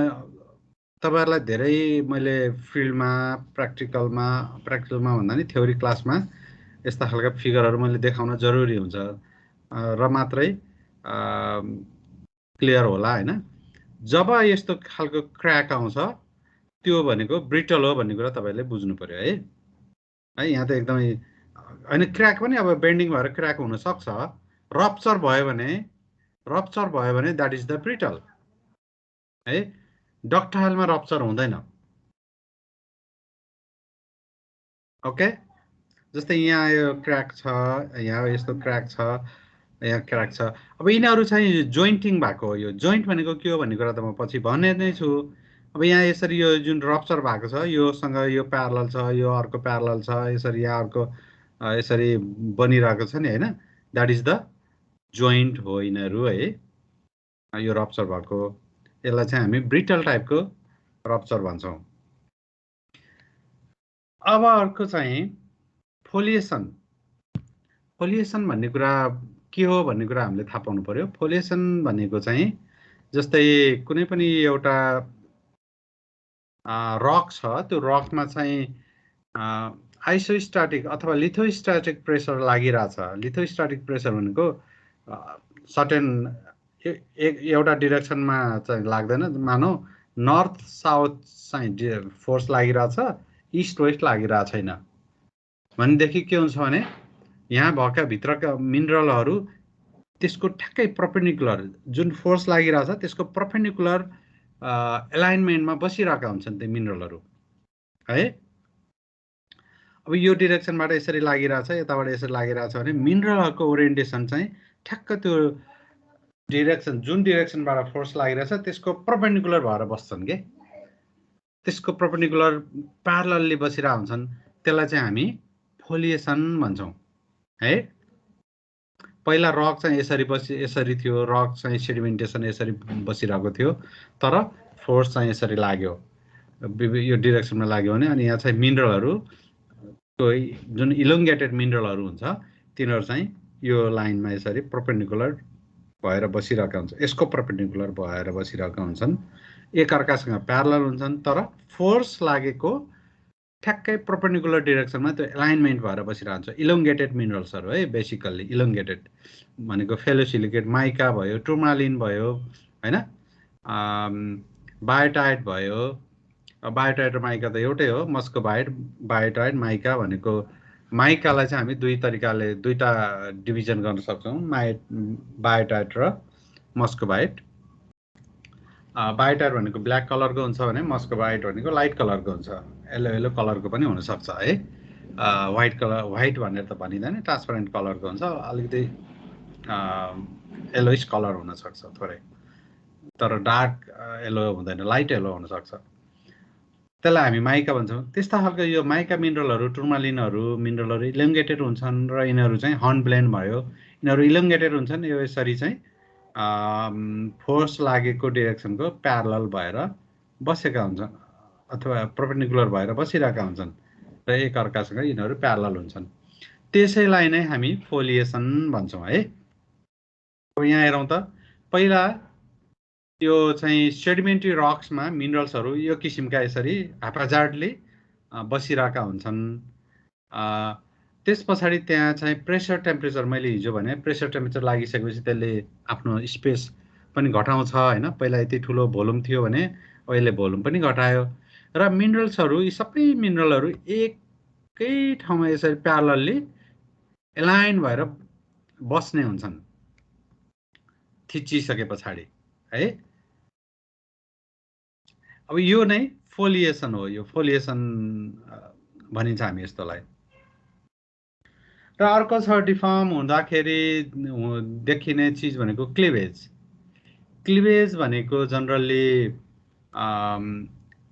तपाईहरुलाई धेरै मैले फिल्डमा प्र्याक्टिकलमा भन्दा नि थ्योरी क्लासमा यस्ता खालका फिगरहरु मैले देखाउन जरुरी हुन्छ र मात्रै क्लियर होला, हैन? जब यस्तो खालको क्र्याक आउँछ त्यो भनेको ब्रिटल हो भन्ने कुरा तपाईहरुले बुझ्नु पर्यो है। यहाँ त एकदमै हैन, क्र्याक पनि अब बेन्डिङ भएर क्र्याक हुन सक्छ। रप्चर भयो भने दैट इज द ब्रिटल है। डक्टाइलमा रप्चर हुँदैन। ओके, जस्तै यहाँ यो क्र्याक छ, यहाँ यस्तो क्र्याक छ, यहाँ क्र्याक छ। अब यिनीहरु चाहिँ जोइन्टिङ भएको हो। यो जोइन्ट भनेको के हो भन्ने कुरा त म पछि भन्ने नै छु। अब यहाँ यसरी यो जुन रप्चर भएको छ, योसँग यो प्यारलल छ, यो अर्को प्यारलल छ, यसरी यहाँ अर्को यसरी बनिरहेको छ नि, हैन? दैट इज द जोइन्ट हो यिनीहरु है। यो रप्चर भएको, यसलाई चाहिँ हामी ब्रिटल टाइपको रप्चर भन्छौं। अब अर्को चाहिँ फोलिएसन। फोलिएसन भन्ने कुरा के हो भन्ने कुरा हामीले थाहा पाउनु पर्यो। फोलिएसन भनेको चाहिँ जस्तै कुनै पनि एउटा रक छ, त्यो रकमा चाहिँ आइसोस्ट्याटिक अथवा लिथोस्ट्याटिक प्रेसर लागिरहेछ। लिथोस्ट्याटिक प्रेसर भनेको सर्टेन एउटा डिरेक्सनमा चाहिँ लाग्दैन, मानौ नर्थ साउथ चाहिँ फोर्स लागिरहेछ, इस्ट वेस्ट लागिरहेको छैन भनेदेखि के हुन्छ भने यहाँ भएका भित्रका मिनरलहरु त्यसको ठ्याक्कै परपेन्डिकुलर जुन फोर्स लागिरहेछ त्यसको परपेन्डिकुलर एलाइनमेन्टमा बसिरहेका हुन्छन् त्यो मिनरलहरु है। अब यो डिरेक्सनबाट यसरी लागिरहेछ, यताबाट यसरी लागिरहेछ भने मिनरलहरुको ओरिएन्टेसन चाहिँ ठ्याक्क त्यो डिरेक्सन जुन डिरेक्सनबाट फोर्स लागिरहेछ त्यसको परपेन्डिकुलर भएर बस्छन् के। त्यसको परपेन्डिकुलर प्यारललली बसिरहेका हुन्छन्। त्यसलाई चाहिँ हामी फोलिएसन भन्छौं है। पहिला रक चाहिँ यसरी थियो, रक चाहिँ सेडिमेन्टेसन यसरी बसिरहेको थियो, तर फोर्स चाहिँ यसरी लाग्यो, यो डिरेक्सनमा लाग्यो भने अनि यहाँ चाहिँ मिनरलहरु जुन इलोङ्गेटेड मिनरलहरु हुन्छ तिनीहरु चाहिँ यो लाइनमा यसरी परपेन्डिकुलर भएर बसिरहेका हुन्छन्, यसको परपेन्डिकुलर भएर बसिरहेका हुन्छन्, एकअर्कासँग प्यारलल हुन्छन्, तर फोर्स लागेको ठ्याक्कै परपेन्डिकुलर डिरेक्सनमा त्यो एलाइनमेन्ट भएर बसिरहन्छ। इलोङ्गेटेड मिनरल्सहरू है, बेसिकल्ली इलोङ्गेटेड भनेको फेलोसिलिकेट, माइका भयो, टुर्मालिन भयो हैन, बायोटाइट भयो। बायोटाइट र माइका त एउटै हो, मस्कोबाइट, बायोटाइट, माइका भनेको माइकालाई चाहिँ हामी दुईटा डिभिजन गर्न सक्छौँ, बायोटाइट र मस्कोबाइट। बायोटाइट भनेको ब्ल्याक कलरको हुन्छ भने मस्कोबाइट भनेको लाइट कलरको हुन्छ, येलो कलरको पनि हुनसक्छ है। व्हाइट भनेर त भनिँदैन, ट्रान्सपरेन्ट कलरको हुन्छ, अलिकति येलोइस कलर हुनसक्छ थोरै, तर डार्क येलो हुँदैन, लाइट येलो हुनसक्छ, त्यसलाई हामी माइका भन्छौँ। त्यस्ता खालको यो माइका मिनरलहरू, टुर्मालिनहरू मिनरलहरू इलोङ्गेटेड हुन्छन् र यिनीहरू चाहिँ हर्नब्लेन्ड भयो, यिनीहरू इलोङ्गेटेड हुन्छन्, यो यसरी चाहिँ फोर्स लागेको डिरेक्सनको प्यारलल भएर बसेका हुन्छन् अथवा परपेन्डिकुलर भएर बसिरहेका हुन्छन् र एकअर्कासँग यिनीहरू प्यारलल हुन्छन्। त्यसैलाई नै हामी फोलिएसन भन्छौँ है। यहाँ हेरौँ त, पहिला यो चाहिँ सेडिमेन्ट्री रक्समा मिनरल्सहरू यो किसिमका यसरी हापाजार्डली बसिरहेका हुन्छन्। त्यस पछाडि त्यहाँ चाहिँ प्रेसर टेम्परेचर, मैले हिजो भने प्रेसर टेम्परेचर लागिसकेपछि त्यसले आफ्नो स्पेस पनि घटाउँछ हैन। पहिला यति ठुलो भोल्युम थियो भने अहिले भोल्युम पनि घटायो र मिनरल्सहरू, यी सबै मिनरलहरू एकै ठाउँमा यसरी प्यारलली एलाइन भएर बस्ने हुन्छन् थिचिसके पछाडि है। अब यो नै फोलिएसन हो, यो फोलिएसन भनिन्छ हामी यस्तोलाई। र अर्को छ डिफर्म हुँदाखेरि देखिने चिज भनेको क्लिभेज। क्लिभेज भनेको जनरली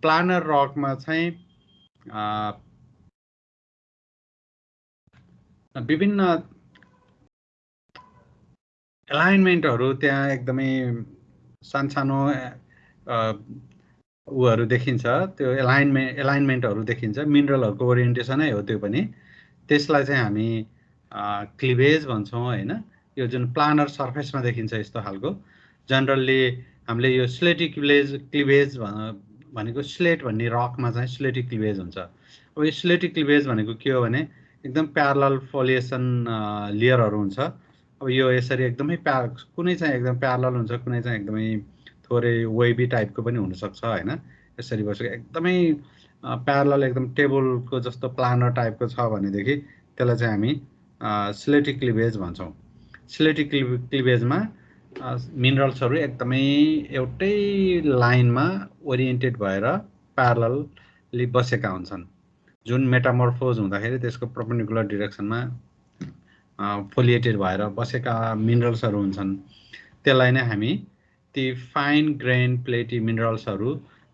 प्लानर रकमा चाहिँ विभिन्न एलाइनमेन्टहरू त्यहाँ एकदमै सानसानो उहरू देखिन्छ, त्यो एलाइनमेन्टहरू देखिन्छ, मिनरलहरूको ओरिएन्टेसनै हो त्यो पनि। त्यसलाई चाहिँ हामी क्लिभेज भन्छौँ हैन। यो जुन प्लानर सर्फेसमा देखिन्छ यस्तो खालको, जनरली हामीले यो स्लेटी क्लिभेज भनेको स्लेट भन्ने रकमा चाहिँ स्लेटी क्लिभेज हुन्छ। अब यो स्लेटी क्लिभेज भनेको के हो भने एकदम प्यारलल फोलिएसन लेयरहरू हुन्छ। अब यो यसरी एकदमै कुनै चाहिँ एकदम प्यारलल हुन्छ, कुनै चाहिँ एकदमै थोरै वेबी टाइपको पनि हुनसक्छ हैन। यसरी बसेको एकदमै प्यारलल एकदम टेबलको जस्तो प्लानर टाइपको छ भनेदेखि त्यसलाई चाहिँ हामी स्लेटी क्लिभेज भन्छौँ। स्लेटी क्लिभेजमा मिनरल्सहरू एकदमै एउटै लाइनमा ओरिएन्टेड भएर प्यारलली बसेका हुन्छन्। जुन मेटामोर्फोज हुँदाखेरि त्यसको परपेन्डिकुलर डिरेक्सनमा फोलिएटेड भएर बसेका मिनरल्सहरू हुन्छन्। त्यसलाई नै हामी ती फाइन ग्रेन प्लेटी मिनरल्सहरू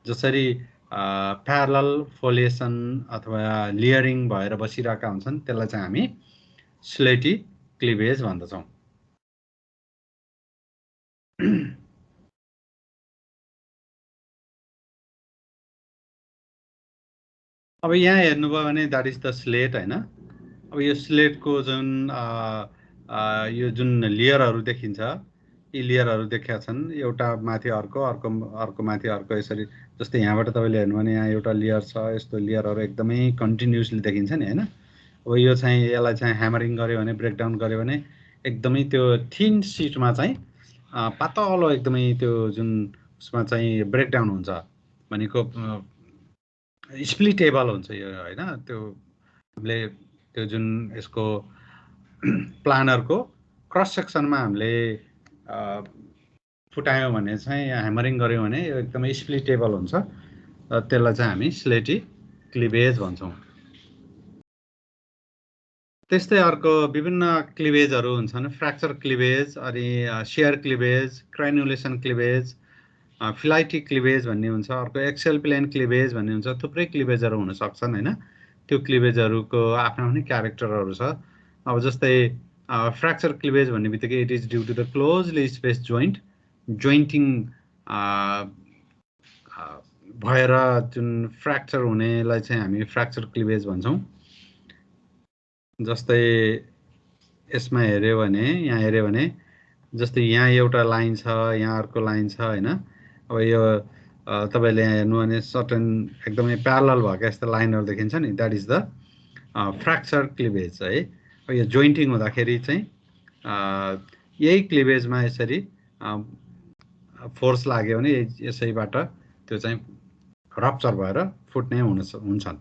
जसरी प्यारलल फोलिएसन अथवा लेयरिङ भएर बसिरहेका हुन्छन्, त्यसलाई चाहिँ हामी स्लेटी क्लिभेज भन्दछौँ। अब यहाँ हेर्नुभयो भने द्याट इज द स्लेट हैन। अब यो स्लेटको जुन यो जुन लेयरहरू देखिन्छ, यी लेयरहरू देखेका छन्, एउटा माथि अर्को, अर्को माथि अर्को, यसरी। जस्तै यहाँबाट तपाईँले हेर्नु भने यहाँ एउटा लेयर छ, यस्तो लेयरहरू एकदमै कन्टिन्युसली देखिन्छ नि हैन। अब यो चाहिँ यसलाई चाहिँ ह्यामरिङ गर्यो भने, ब्रेकडाउन गर्यो भने एकदमै त्यो थिन सिटमा चाहिँ पातलो एकदमै त्यो जुन उसमा चाहिँ ब्रेकडाउन हुन्छ भनेको स्प्लिटेबल हुन्छ यो हैन। त्यो हामीले त्यो जुन यसको प्लानरको क्रस सेक्सनमा हामीले फुटायौँ भने चाहिँ, ह्यामरिङ गऱ्यौँ भने यो एकदमै स्प्लिटेबल हुन्छ। त्यसलाई चाहिँ हामी स्लेटी क्लिभेज भन्छौँ। त्यस्तै अर्को विभिन्न क्लिभेजहरू हुन्छन्, फ्र्याक्चर क्लिभेज, अनि सेयर क्लिभेज, क्राइनुलेसन क्लिभेज, फिलाइटी क्लिभेज भन्ने हुन्छ, अर्को एक्सेल प्लेन क्लिभेज भन्ने हुन्छ। थुप्रै क्लिभेजहरू हुन सक्छन् हैन। त्यो क्लिभेजहरूको आफ्नो आफ्नै क्यारेक्टरहरू छ। अब जस्तै फ्र्याक्चर क्लिभेज भन्ने बित्तिकै it is due to the closely space jointing भएर जुन फ्र्याक्चर हुनेलाई चाहिँ हामी फ्र्याक्चर क्लिभेज भन्छौँ। जस्तै यसमा हेऱ्यो भने, यहाँ हेऱ्यो भने जस्तै यहाँ एउटा लाइन छ, यहाँ अर्को लाइन छ हैन। अब यो तपाईले यहाँ हेर्नु भने सर्टेन एकदमै प्यारलल भएको यस्तो लाइनहरु देखिन्छ नि, द्याट इज द फ्र्याक्चर क्लिभेज है। यो जोइन्टिङ हुँदाखेरि चाहिँ यही क्लिभेजमा यसरी फोर्स लाग्यो भने यसैबाट त्यो चाहिँ रप्चर भएर फुट्ने हुन्छन्।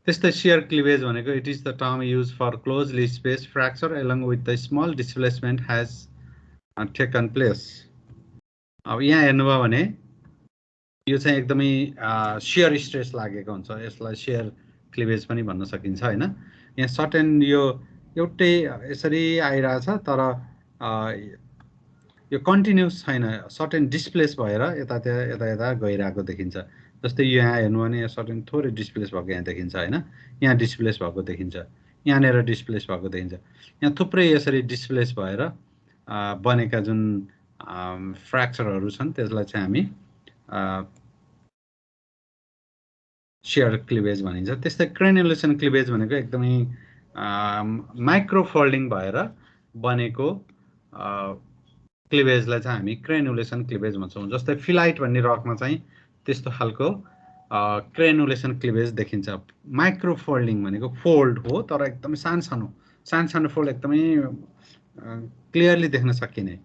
त्यस्तै शियर क्लिभेज भनेको it is the term use for closely space fracture along with the small displacement has taken place. अब यहाँ हेर्नुभयो भने यो चाहिँ एकदमै शियर स्ट्रेस लागेको हुन्छ, यसलाई शियर क्लिभेज पनि भन्न सकिन्छ हैन। यहाँ सर्टेन यो एउटै यसरी आइरहेछ तर यो कन्टिन्युस छैन, सर्टेन डिस्प्लेस भएर यता गइरहेको देखिन्छ। जस्तै यहाँ हेर्नु भने सर्टेन थोरै डिस्प्लेस भएको यहाँ देखिन्छ हैन, यहाँ डिस्प्लेस भएको देखिन्छ, यहाँनिर डिस्प्लेस भएको देखिन्छ। यहाँ थुप्रै यसरी डिस्प्लेस भएर बनेका जुन फ्र्याक्चरहरू छन् त्यसलाई चाहिँ हामी शियर क्लिभेज भनिन्छ। त्यस्तै क्रेन्युलेसन क्लिभेज भनेको एकदमै माइक्रो फोल्डिङ भएर बनेको क्लिभेजलाई चाहिँ हामी क्रेन्युलेसन क्लिभेज भन्छौँ। जस्तै फिलाइट भन्ने रकमा चाहिँ त्यस्तो खालको क्रेन्युलेसन क्लिभेज देखिन्छ। माइक्रो फोल्डिङ भनेको फोल्ड हो तर एकदमै सानो फोल्ड एकदमै क्लियरली देख्न सकिने।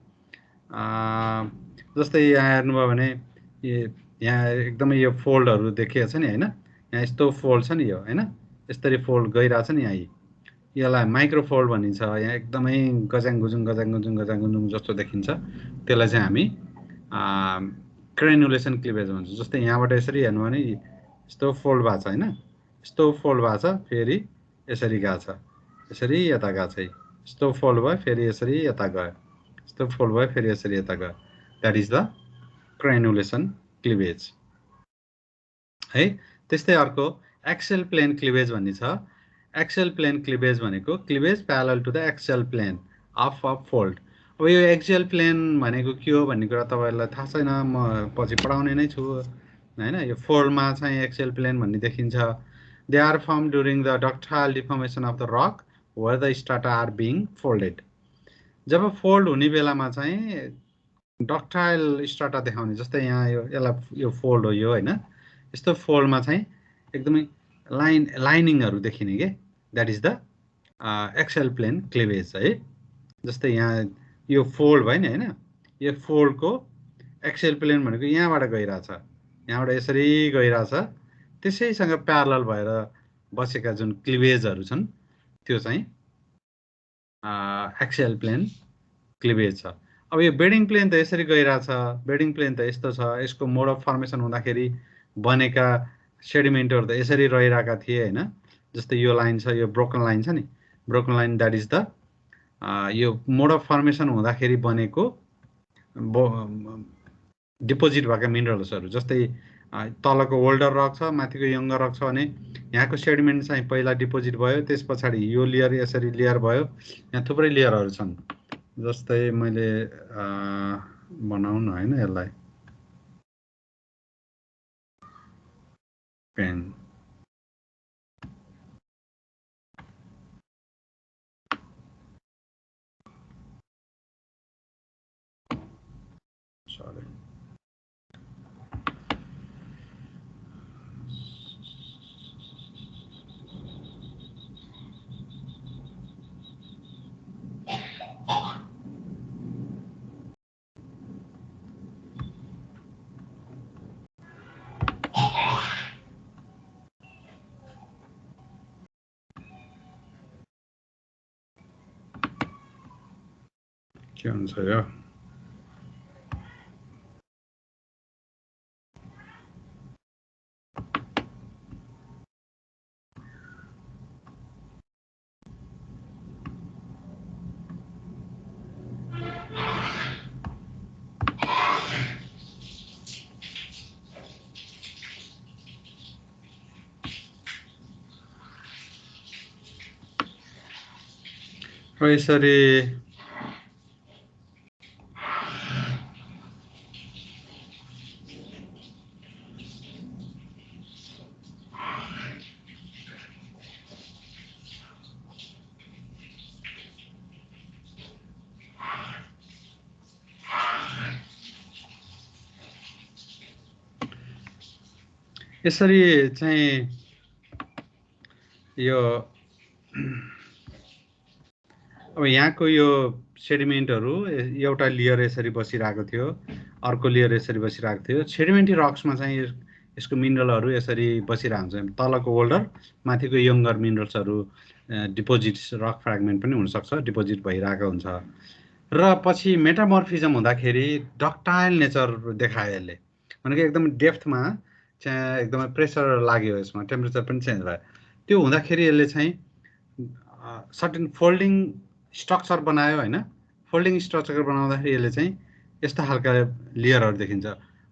जस्तै यहाँ हेर्नुभयो भने यहाँ एकदमै यो फोल्डहरू देखिएको छ नि हैन, यहाँ यस्तो फोल्ड छ नि यो हैन, यसरी फोल्ड गइरहेछ नि यहाँ, यसलाई माइक्रोफोल्ड भनिन्छ। यहाँ एकदमै गजाङ गुजुङ जस्तो देखिन्छ, त्यसलाई चाहिँ हामी क्रेन्युलेसन क्लिभेज भन्छौँ। जस्तै यहाँबाट यसरी हेर्नु भने यस्तो फोल्ड भएको छ हैन, यस्तो फोल्ड भएको छ, फेरि यसरी गएको छ, यसरी यता गएको छ, यस्तो फोल्ड भयो फेरि यसरी यता गयो, यस्तो फोल्ड भयो फेरि यसरी यता गयो, द्याट इज द क्रेन्युलेसन क्लिभेज है। त्यस्तै अर्को एक्सियल प्लेन क्लिभेज भन्ने छ। एक्सियल प्लेन क्लिभेज भनेको cleavage parallel to the axial plane of a fold. अब यो एक्सियल प्लेन भनेको के हो भन्ने कुरा तपाईहरुलाई थाहा छैन, म पछि पढाउने नै छु हैन। यो फोल्डमा चाहिँ एक्सियल प्लेन भन्ने देखिन्छ। They are form during the ductile deformation of the rock where the strata are being folded. जब फोल्ड हुने बेलामा चाहिँ डक्टाइल स्ट्राटा देखाउने, जस्तै यहाँ यसलाई यो फोल्ड हो यो हैन, यस्तो फोल्डमा चाहिँ एकदमै लाइनिङहरु देखिने के, that is the axial plane cleavage है। जस्तै यहाँ यो फोल्ड भयो नि हैन, यो फोल्डको एक्सियल प्लेन भनेको यहाँबाट गइरहेछ, यहाँबाट यसरी गइरहेछ, त्यसैसँग प्यारलल भएर बसेका जुन क्लिभेजहरु छन् त्यो चाहिँ एक्सियल प्लेन क्लिभेज छ। अब यो बेडिङ प्लेन त यसरी गइरहेछ, बेडिङ प्लेन त यस्तो छ, यसको मोड अफ फर्मेसन हुँदाखेरि बनेका सेडिमेन्टहरु त यसरी रहिरहेका थिए हैन। जस्तै यो लाइन छ, यो ब्रोकन लाइन छ नि, broken line that is the यो मोड अफ फर्मेसन हुँदाखेरि बनेको डिपोजिट भएका मिनरल्सहरु। जस्तै तलको ओल्डर रक छ, माथिको यङ्गर रक छ भने यहाँको सेडिमेन्ट चाहिँ पहिला डिपोजिट भयो, त्यसपछि यो लेयर यसरी लेयर भयो, यहाँ थुप्रै लेयरहरु छन्। जस्तै मैले बनाउँ न हैन यसलाई पेन, सरी के हुन्छ यो। यसरी यसरी चाहिँ यो अब यहाँको यो सेडिमेन्टहरू एउटा लेयर यसरी बसिरहेको थियो, अर्को लेयर यसरी बसिरहेको थियो। सेडिमेन्टी रक्समा चाहिँ यसको मिनरलहरू यसरी बसिरहेको हुन्छ। तलको होल्डर, माथिको यङ्गर मिनरल्सहरू डिपोजिट्स, रक फ्रेगमेन्ट पनि हुनसक्छ, डिपोजिट भइरहेको हुन्छ। र पछि मेटामर्फिजम हुँदाखेरि डक्टाइल नेचर देखायो यसले, भनेको एकदम डेप्थमा चाहिँ एकदमै प्रेसर लाग्यो, यसमा टेम्परेचर पनि चेन्ज भयो। त्यो हुँदाखेरि यसले चाहिँ सर्टेन फोल्डिङ स्ट्रक्चर बनायो हैन। फोल्डिङ स्ट्रक्चर बनाउँदाखेरि यसले चाहिँ यस्ता खालका लेयरहरू देखिन्छ।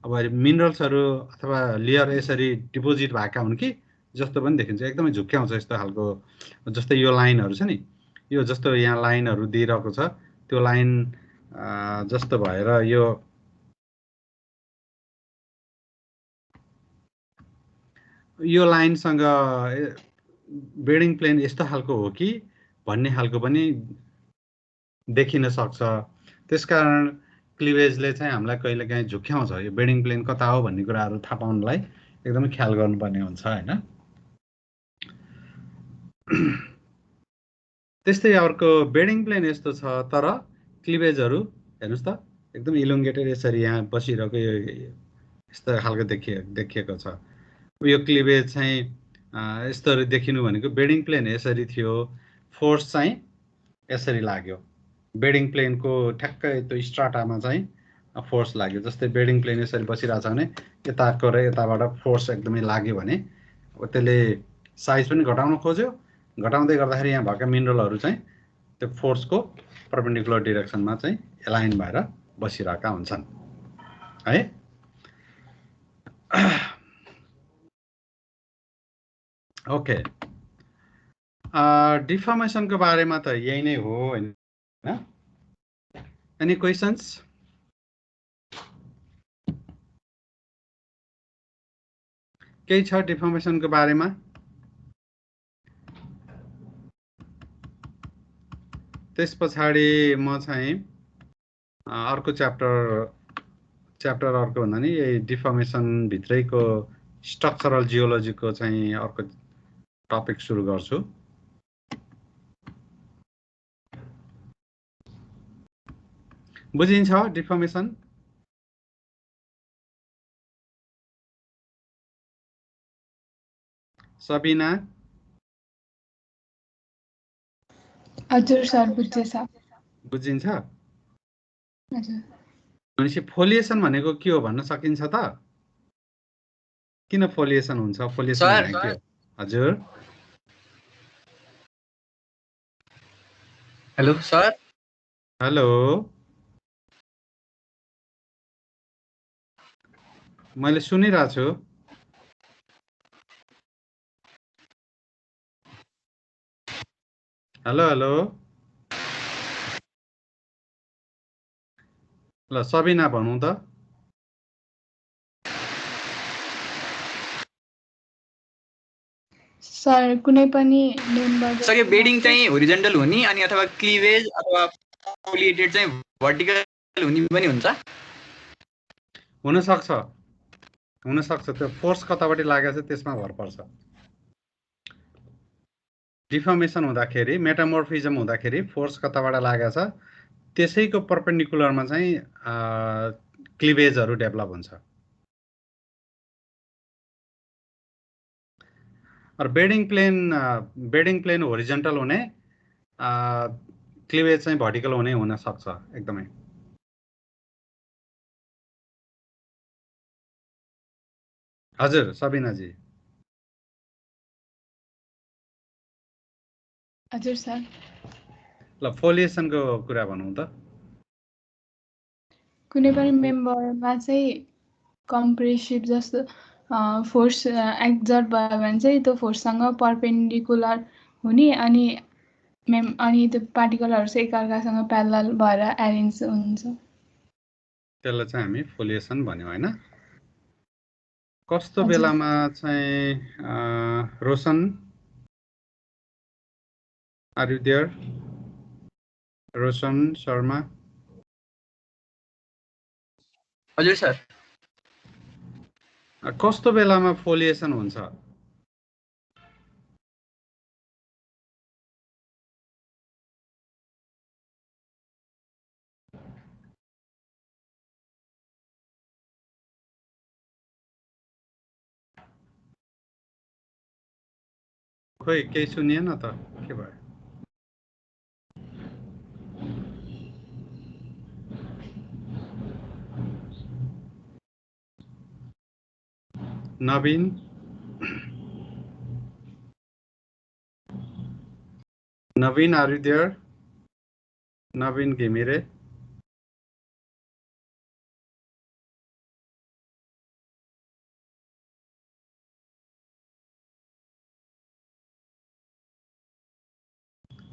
अब मिनरल्सहरू अथवा लेयर यसरी डिपोजिट भएका हुन् कि जस्तो पनि देखिन्छ, एकदमै झुक्क्याउँछ यस्तो खालको। जस्तै यो लाइनहरू छ नि, यो जस्तो यहाँ लाइनहरू दिइरहेको छ, त्यो लाइन जस्तो भएर यो लाइनसँग बेडिङ प्लेन यस्तो खालको हो कि भन्ने खालको पनि देखिन सक्छ। त्यसकारण क्लिवेजले चाहिँ हामीलाई कहिलेकाहीँ झुक्क्याउँछ, यो बेडिङ प्लेन कता हो भन्ने कुराहरू थाहा पाउनलाई एकदमै ख्याल गर्नुपर्ने हुन्छ हैन। त्यस्तै अर्को बेडिङ प्लेन यस्तो छ, तर क्लिवेजहरू हेर्नुहोस् त एकदम इलोङ्गेटेड यसरी यहाँ बसिरहेको यस्तो खालको देखिएको छ। यो क्लिवेज चाहिँ यस्तो देखिनु भनेको बेडिङ प्लेन यसरी थियो, फोर्स चाहिँ यसरी लाग्यो। बेडिङ प्लेनको ठ्याक्कै त्यो स्ट्राटामा चाहिँ फोर्स लाग्यो। जस्तै बेडिङ प्लेन यसरी बसिरहेछ भने यताको र यताबाट फोर्स एकदमै लाग्यो भने अब त्यसले साइज पनि घटाउन खोज्यो, घटाउँदै गर्दाखेरि यहाँ भएका मिनरलहरू चाहिँ त्यो फोर्सको परपेन्डिकुलर डिरेक्सनमा चाहिँ एलाइन भएर बसिरहेका हुन्छन् है। ओके, डिफर्मेसनको बारेमा त यही नै हो हैन। Any questions? केही छ डिफर्मेसनको बारेमा? त्यस पछाडि म चाहिँ अर्को च्याप्टर अर्को भन्दा नि यही डिफर्मेसन भित्रैको स्ट्रक्चरल जियोलोजीको चाहिँ अर्को टपिक सुरु गर्छु। बुझिन्छ डिफर्मेसन? सबिना? हजुर सर, बुझ्दैछ। बुझिन्छ? हजुर। भनेपछि फोलिएसन भनेको के हो भन्न सकिन्छ त? किन फोलिएसन हुन्छ? फोलिएसन भनेको के हो? हजुर। Hello sir. हेलो, मैले सुनिरहेको छु। हेलो हेलो, ल सबिना भनौँ त। सर कुनै पनि मेम्बर सर यो बेडिङ चाहिँ होरिजन्टल हुने अनि अथवा क्लिवेज अथवा फोलिएटेड चाहिँ भर्टिकल हुने पनि हुन्छ? हुन सक्छ, त्यो फोर्स कताबाट लागेको छ त्यसमा भर पर्छ। डिफर्मेसन हुँदाखेरि, मेटामोर्फिजम हुँदाखेरि फोर्स कताबाट लागेको छ त्यसैको परपेन्डिकुलरमा चाहिँ क्लिवेजहरू डेभलप हुन्छ। और बेडिङ प्लेन होरिजन्टल हुने, क्लिवेज चाहिँ भर्टिकल हुने हुन सक्छ एकदमै। हजुर सबिनाजी। हजुर सर। ल फोलिएसनको कुरा भनौँ त। कुनै पनि मेम्बरमा चाहिँ कम्प्रेसिभ जस्तो फोर्स एक्जर्ट भयो भने चाहिँ त्यो फोर्ससँग परपेन्डिकुलर हुने अनि त्यो पार्टिकलहरू चाहिँ एकअर्कासँग प्यारलल भएर एरेन्ज हुन्छ। त्यसलाई चाहिँ हामी फोलिएसन भन्यौँ हैन। कस्तो बेलामा चाहिँ Roshan, are you there? Roshan Sharma? हजुर सर। कस्तो बेलामा फोलिएसन हुन्छ? खोइ केही सुनिएन त, के भयो? नवीन, Naveen, are you there? Naveen Gimire.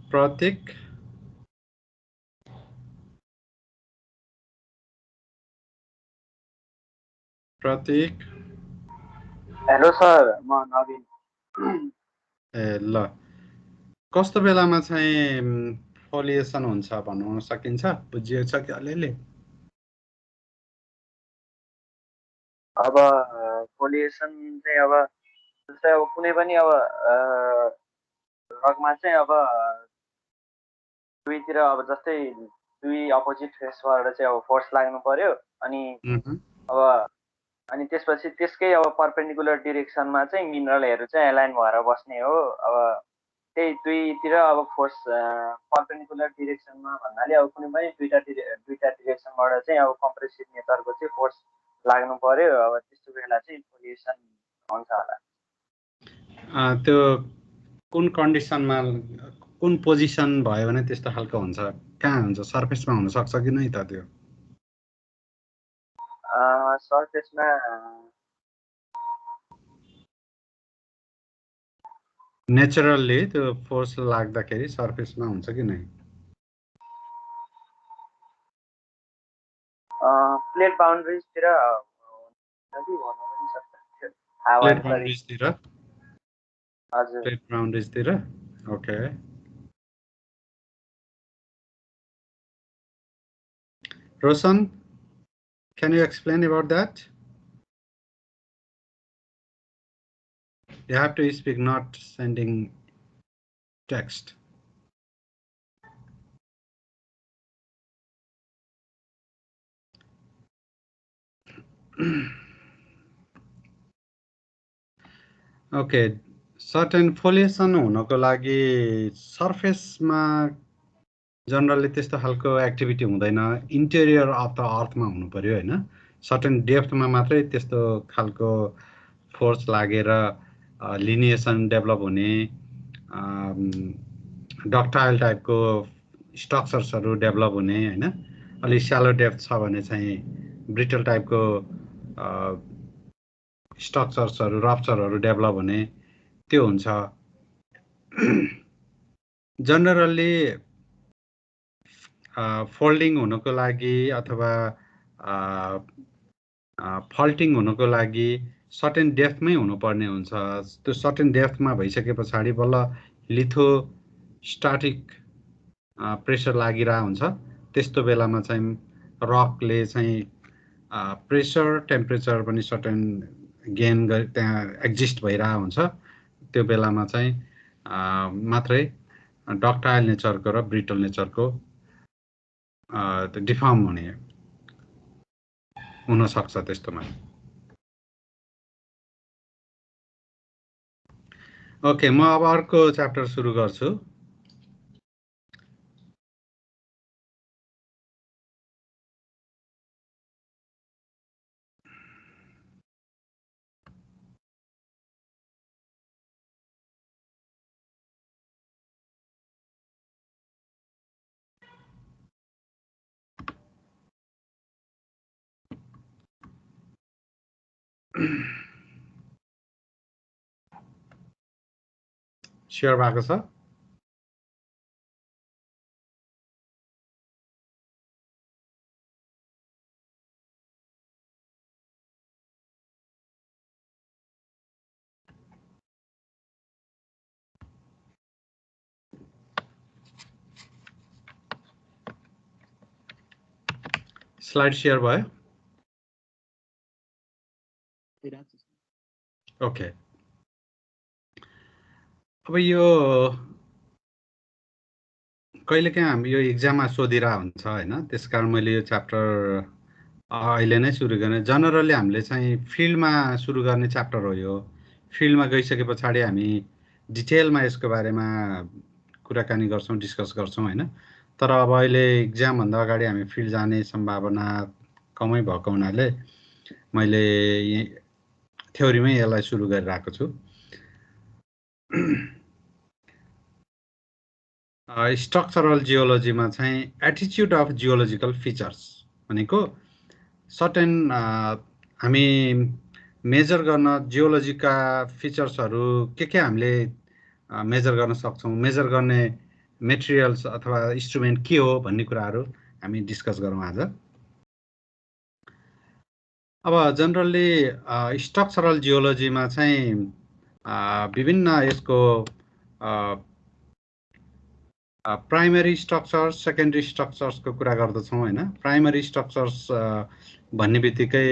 Pratik. Pratik. Hello sir, म नवीन। ए ल, कस्तो बेलामा चाहिँ फोलिएसन हुन्छ भन्नु सकिन्छ? बुझिएको छ कि अलिअलि? अब फोलिएसन चाहिँ अब जस्तै अब कुनै पनि अब रगमा चाहिँ अब दुईतिर अब जस्तै दुई अपोजिट फेसबाट चाहिँ अब फोर्स लाग्नु पर्यो अनि अनि त्यसपछि त्यसकै अब परपेन्डिकुलर डिरेक्सनमा चाहिँ मिनरलहरू चाहिँ एलाइन भएर बस्ने हो। अब त्यही दुईतिर अब फोर्स परपेन्डिकुलर डिरेक्सनमा भन्नाले अब कुनै पनि दुईटा डिरेक्सनबाट चाहिँ अब कम्प्रेसिभ नेचरको चाहिँ फोर्स लाग्नु पर्यो। अब त्यस्तो बेला चाहिँ फोलिएसन हुन्छ होला। त्यो कुन कन्डिसनमा, कुन पोजिसन भयो भने त्यस्तो खालको हुन्छ? कहाँ हुन्छ? सर्फेसमा हुन सक्छ कि नै त त्यो? सर्फेसमा नेचुरल्ली त्यो फोर्स लाग्दाखेरि सर्फेसमा हुन्छ कि नै? प्लेट बाउन्ड्रिजतिर प्लेट बाउन्ड्रिजतिर? हजुर, प्लेट बाउन्ड्रिजतिर? Okay. Roshan, can you explain about that? You have to speak, not sending text. Okay, certain foliation हुनको लागि सर्फेसमा जनरली त्यस्तो खालको एक्टिभिटी हुँदैन, इन्टेरियर अफ द अर्थमा हुनु पर्यो हैन। सर्टेन डेप्थमा मात्रै त्यस्तो खालको फोर्स लागेर लिनिएसन डेभलप हुने, डक्टाइल टाइपको स्ट्रक्चर्सहरू डेभलप हुने हैन। अलि स्यालो डेप्थ छ भने चाहिँ ब्रिटल टाइपको स्ट्रक्चर्सहरू, रप्चरहरू डेभलप हुने, त्यो हुन्छ। जनरली फोल्डिङ हुनको लागि अथवा फल्टिङ हुनको लागि सर्टेन डेप्थमै हुनुपर्ने हुन्छ। त्यो सर्टेन डेप्थमा भइसके पछाडि बल्ल लिथोस्टाटिक प्रेसर लागिरहेको हुन्छ। त्यस्तो बेलामा चाहिँ रकले चाहिँ प्रेसर टेम्परेचर पनि सर्टेन गेन गरी त्यहाँ एक्जिस्ट भइरहेको हुन्छ। त्यो बेलामा चाहिँ मात्रै डक्टाइल नेचरको र ब्रिटल नेचरको डिफर्म हुन सक्छ त्यस्तोमा। ओके, म अब अर्को च्याप्टर सुरु गर्छु। सेयर भएको छ? स्लाइड सेयर भयो? ओके अब यो कहिलेकाहीँ हामी यो इक्जाममा सोधिरहेको हुन्छ होइन, त्यसकारण मैले यो च्याप्टर अहिले नै सुरु गर्ने। जनरली हामीले चाहिँ फिल्डमा सुरु गर्ने च्याप्टर हो यो। फिल्डमा गइसके पछाडि हामी डिटेलमा यसको बारेमा कुराकानी गर्छौँ, डिस्कस गर्छौँ होइन। तर अब अहिले इक्जामभन्दा अगाडि हामी फिल्ड जाने सम्भावना कमै भएको हुनाले मैले थ्योरीमै यसलाई सुरु गरिरहेको छु। स्ट्रक्चरल जियोलोजीमा चाहिँ एटिट्युड अफ जियोलोजिकल फिचर्स भनेको सर्टेन हामी मेजर गर्न जियोलोजीका फिचर्सहरू के हामीले मेजर गर्न सक्छौँ, मेजर गर्ने मेटेरियल्स अथवा इन्स्ट्रुमेन्ट के हो भन्ने कुराहरू हामी डिस्कस गरौँ आज। अब जनरली स्ट्रक्चरल जियोलोजीमा चाहिँ विभिन्न यसको प्राइमरी स्ट्रक्चर्स, सेकेन्डरी स्ट्रक्चर्सको कुरा गर्दछौँ होइन। प्राइमरी स्ट्रक्चर्स भन्ने बित्तिकै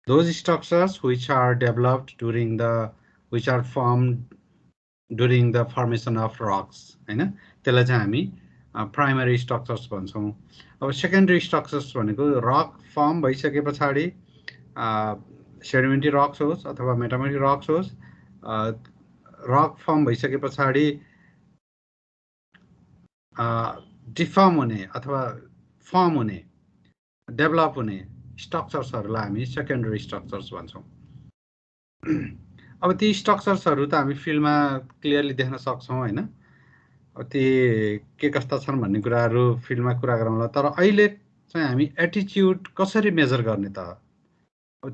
those structures which are developed during the which are formed during the formation of rocks हैन, त्यसलाई चाहिँ हामी प्राइमरी स्ट्रक्चर्स भन्छौँ। अब सेकेन्डरी स्ट्रक्चर्स भनेको रक फर्म भइसके पछाडि सेडिमेन्ट्री रक्स होस् अथवा मेटामेटिक रक्स होस्, रक फर्म भइसके पछाडि डिफर्म हुने अथवा फर्म हुने, डेभलप हुने स्ट्रक्चर्सहरूलाई हामी सेकेन्डरी स्ट्रक्चर्स भन्छौँ। अब ती स्ट्रक्चर्सहरू त हामी फिल्डमा क्लियरली देख्न सक्छौँ होइन। ती के कस्ता छन् भन्ने कुराहरू फिल्डमा कुरा गरौँला। तर अहिले चाहिँ हामी एटिट्युड कसरी मेजर गर्ने त,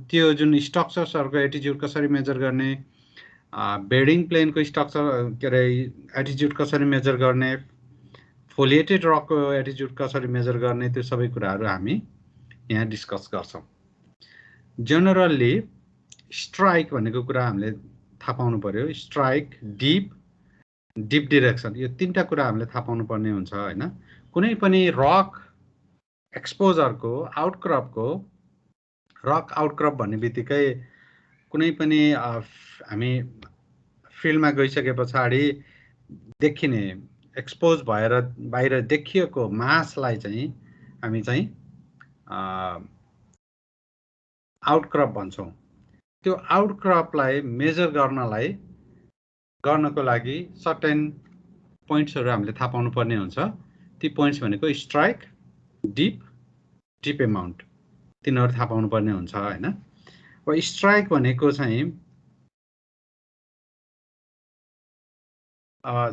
त्यो जुन स्ट्रक्चर्सहरूको एटिट्युड कसरी मेजर गर्ने, बेडिङ प्लेनको स्ट्रक्चर के अरे एटिट्युड कसरी मेजर गर्ने, फोलिएटेड रकको एटिट्युड कसरी मेजर गर्ने, त्यो सबै कुराहरू हामी यहाँ डिस्कस गर्छौँ। जनरली स्ट्राइक भनेको कुरा हामीले थाहा पाउनु पर्यो। स्ट्राइक, डिप डिरेक्सन, यो तीनटा कुरा हामीले थाहा पाउनु पर्ने हुन्छ होइन। कुनै पनि रक एक्सपोजरको आउटक्रपको, रक आउटक्रप भन्ने बित्तिकै कुनै पनि हामी फिल्डमा गइसके पछाडि देखिने एक्सपोज भएर बाहिर देखिएको मासलाई चाहिँ हामी चाहिँ आउटक्रप भन्छौँ। त्यो आउटक्रपलाई मेजर गर्नको लागि सर्टेन पोइन्ट्सहरू हामीले थाहा पाउनु पर्ने हुन्छ। ती पोइन्ट्स भनेको स्ट्राइक, डिप एमाउन्ट, तिनीहरू थाहा पाउनु पर्ने हुन्छ होइन। अब स्ट्राइक भनेको चाहिँ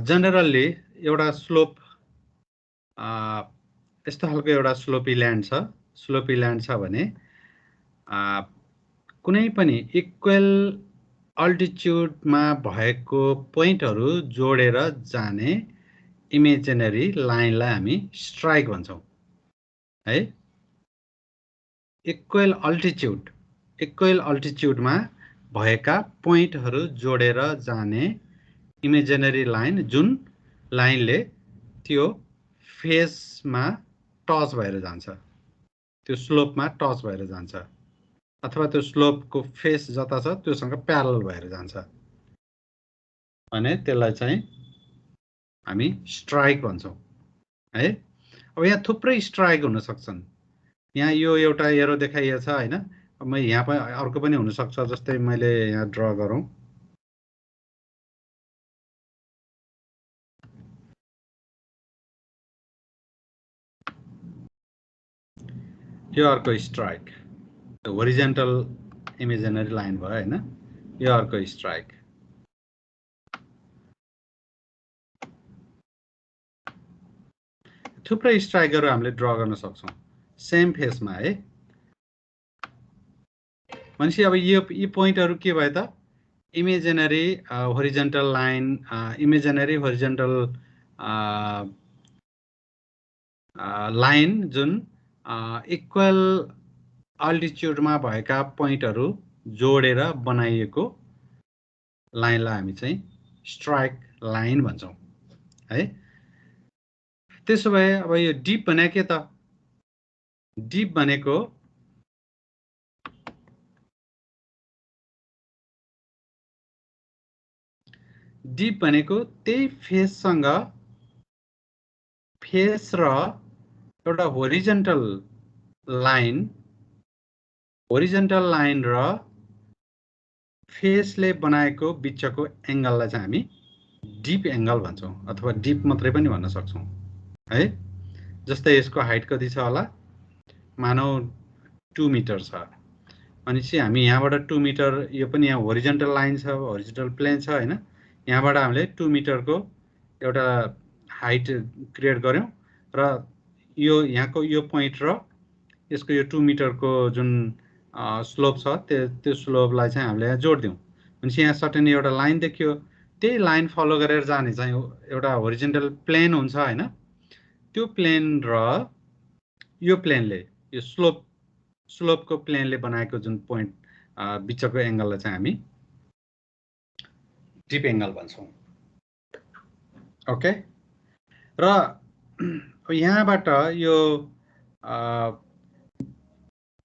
जनरली एउटा स्लोप, यस्तो खालको एउटा स्लोपी ल्यान्ड छ भने कुनै पनि इक्वल अल्टिट्युडमा भएको पोइन्टहरू जोडेर जाने इमेजिनरी लाइनलाई हामी स्ट्राइक भन्छौँ है। इक्वल अल्टिट्युडमा भएका पोइन्टहरू जोडेर जाने इमेजिनरी लाइन, जुन लाइनले त्यो फेसमा टच भएर जान्छ, त्यो स्लोपमा टच भएर जान्छ, अथवा त्यो स्लोपको फेस जता छ त्योसँग प्यारल भएर जान्छ भने त्यसलाई चाहिँ हामी स्ट्राइक भन्छौँ है। अब यहाँ थुप्रै स्ट्राइक हुन सक्छन्। यहाँ यो एउटा एरो देखाइएको छ होइन, अब यहाँ पनि अर्को पनि हुनसक्छ। जस्तै मैले यहाँ ड्र गरौँ, यो अर्को स्ट्राइक, होरिजेन्टल इमेजिनरी लाइन भयो होइन, यो अर्को स्ट्राइक। थुप्रै स्ट्राइकहरू हामीले ड्र गर्न सक्छौँ सेम फेसमा है। भनेपछि अब यी पोइन्टहरू के भयो त, imaginary horizontal line, imaginary horizontal line जुन इक्वल अल्टिट्युडमा भएका पोइन्टहरू जोडेर बनाइएको लाइनलाई हामी चाहिँ स्ट्राइक लाइन भन्छौँ है। त्यसो भए अब यो डिप भनेको के त, डिप भनेको डिप भनेको त्यही फेससँग फेस र एउटा होरिजेन्टल लाइन र फेसले बनाएको बिचको एंगललाई चाहिँ हामी डिप एंगल भन्छौं अथवा डिप मात्रै पनि भन्न सक्छौं है। जस्तै यसको हाइट कति छ होला, मानौ 2 मिटर छ, अनि चाहिँ हामी यहाँबाट 2 मिटर, यो पनि यहाँ होरिजेन्टल लाइन छ, होरिजेन्टल प्लेन छ हैन, यहाँबाट हामीले 2 मिटरको एउटा हाइट क्रिएट गर्यौं र यो यहाँको यो पोइन्ट र यसको यो 2 मिटरको जुन स्लोप छ त्यो स्लोपलाई चाहिँ हामीले यहाँ जोड्दियौं। अनि यहाँ सर्टेन एउटा लाइन देखियो, त्यही लाइन फलो गरेर जाने चाहिँ एउटा होरिजेन्टल प्लेन हुन्छ हैन। त्यो प्लेन र यो प्लेनले यो स्लोपको प्लेनले बनाएको जुन पोइन्ट बिचको एंगललाई चाहिँ हामी डिप एंगल भन्छौं। ओके, र यहाँबाट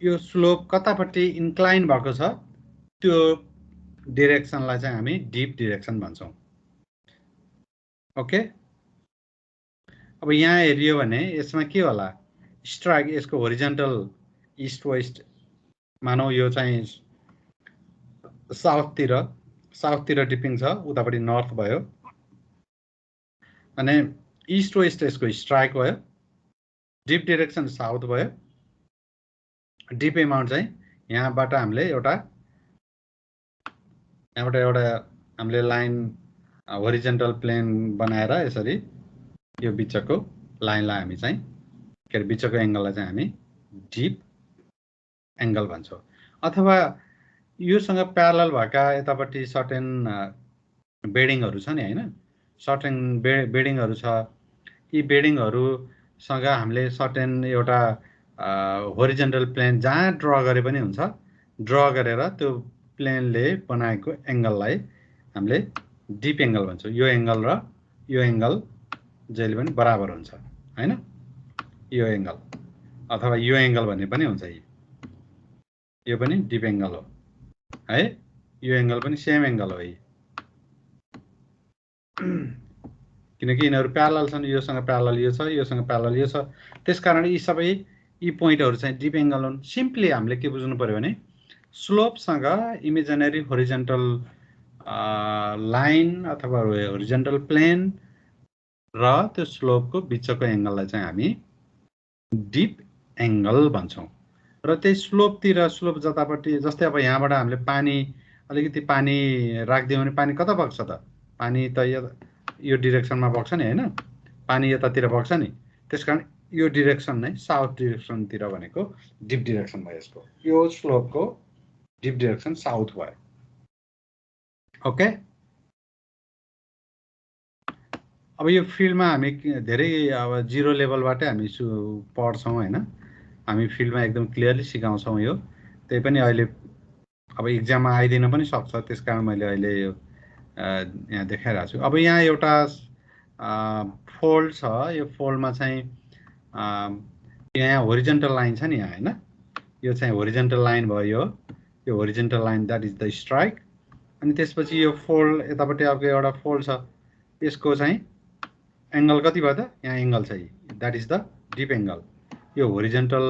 यो स्लोप कतापट्टि इन्क्लाइन भएको छ त्यो डाइरेक्सनलाई चाहिँ हामी डिप डाइरेक्सन भन्छौं। ओके, अब यहाँ हेरियो भने यसमा के होला, स्ट्राइक यसको होरिजेन्टल इस्ट वेस्ट, मानौ यो चाहिँ साउथतिर डिपिङ छ, उतापट्टि नर्थ भयो, अनि इस्ट वेस्ट यसको स्ट्राइक भयो, डिप डाइरेक्सन साउथ भयो। डिप एमाउन्ट चाहिँ यहाँबाट हामीले एउटा हामीले लाइन होरिजेन्टल प्लेन बनाएर यसरी यो बिचको लाइनलाई हामी चाहिँ के अरे बिचको एंगललाई चाहिँ हामी डिप एंगल भन्छौं। अथवा योसँग प्यारलल भएका यतापट्टि सर्टेन बेडिङहरु छ नि हैन, सर्टेन बेडिङहरु छ, यी बेडिङहरुसँग हामीले सर्टेन एउटा होरिजेन्टल प्लेन जहाँ ड्र गरे पनि हुन्छ, ड्र गरेर त्यो प्लेनले बनाएको एंगललाई हामीले डिप एंगल भन्छौं। यो एंगल र यो एंगल जहिले पनि बराबर हुन्छ हैन, यो एंगल अथवा यो एंगल भन्ने पनि हुन्छ, यो पनि डिप एंगल हो है, यो एंगल पनि सेम एंगल हो किनकि यिनीहरु प्यारलल छन्, योसँग प्यारलल यो छ, योसँग प्यारलल यो छ, त्यसकारण यी सबै यी पोइन्टहरु चाहिँ डिप एंगल हुन्। सिम्पली हामीले के बुझ्नु पर्यो भने स्लोपसँग इमेजिनरी होरिजेन्टल लाइन अथवा होरिजेन्टल प्लेन र त्यो स्लोपको बिचको एंगललाई चाहिँ हामी डिप एंगल भन्छौं। र त्यही स्लोप जतापट्टि, जस्तै अब यहाँबाट हामीले अलिकति पानी राख्दियौं भने पानी कता बग्छ त, पानी त यो डाइरेक्सनमा बग्छ नि हैन, पानी यतातिर बग्छ नि, त्यसकारण यो डाइरेक्सन नै साउथ डाइरेक्सनतिर भनेको डिप डाइरेक्सन भयो यसको, यो स्लोपको डिप डाइरेक्सन साउथ भयो। ओके, अब यो फिल्डमा हामी धेरै अब जिरो लेभलबाटै हामी पढ्छौं हैन, हामी फिल्डमा एकदम क्लियरली सिकाउँछौं यो, त्यही पनि अहिले अब एक्जाममा आइदिन पनि सक्छ, त्यसकारण मैले अहिले यो यहाँ देखाइरहेको छु। अब यहाँ एउटा फोल्ड छ, यो फोल्डमा चाहिँ यहाँ होरिजेन्टल लाइन छ नि यहाँ हैन, यो चाहिँ होरिजेन्टल लाइन भयो, यो horizontal line that is the strike. अनि त्यसपछि यो फोल्ड यतापट्टि अर्को एउटा फोल्ड छ, यसको चाहिँ एंगल कति भयो त, यहाँ एंगल छ, that is the dip angle. यो होरिजेन्टल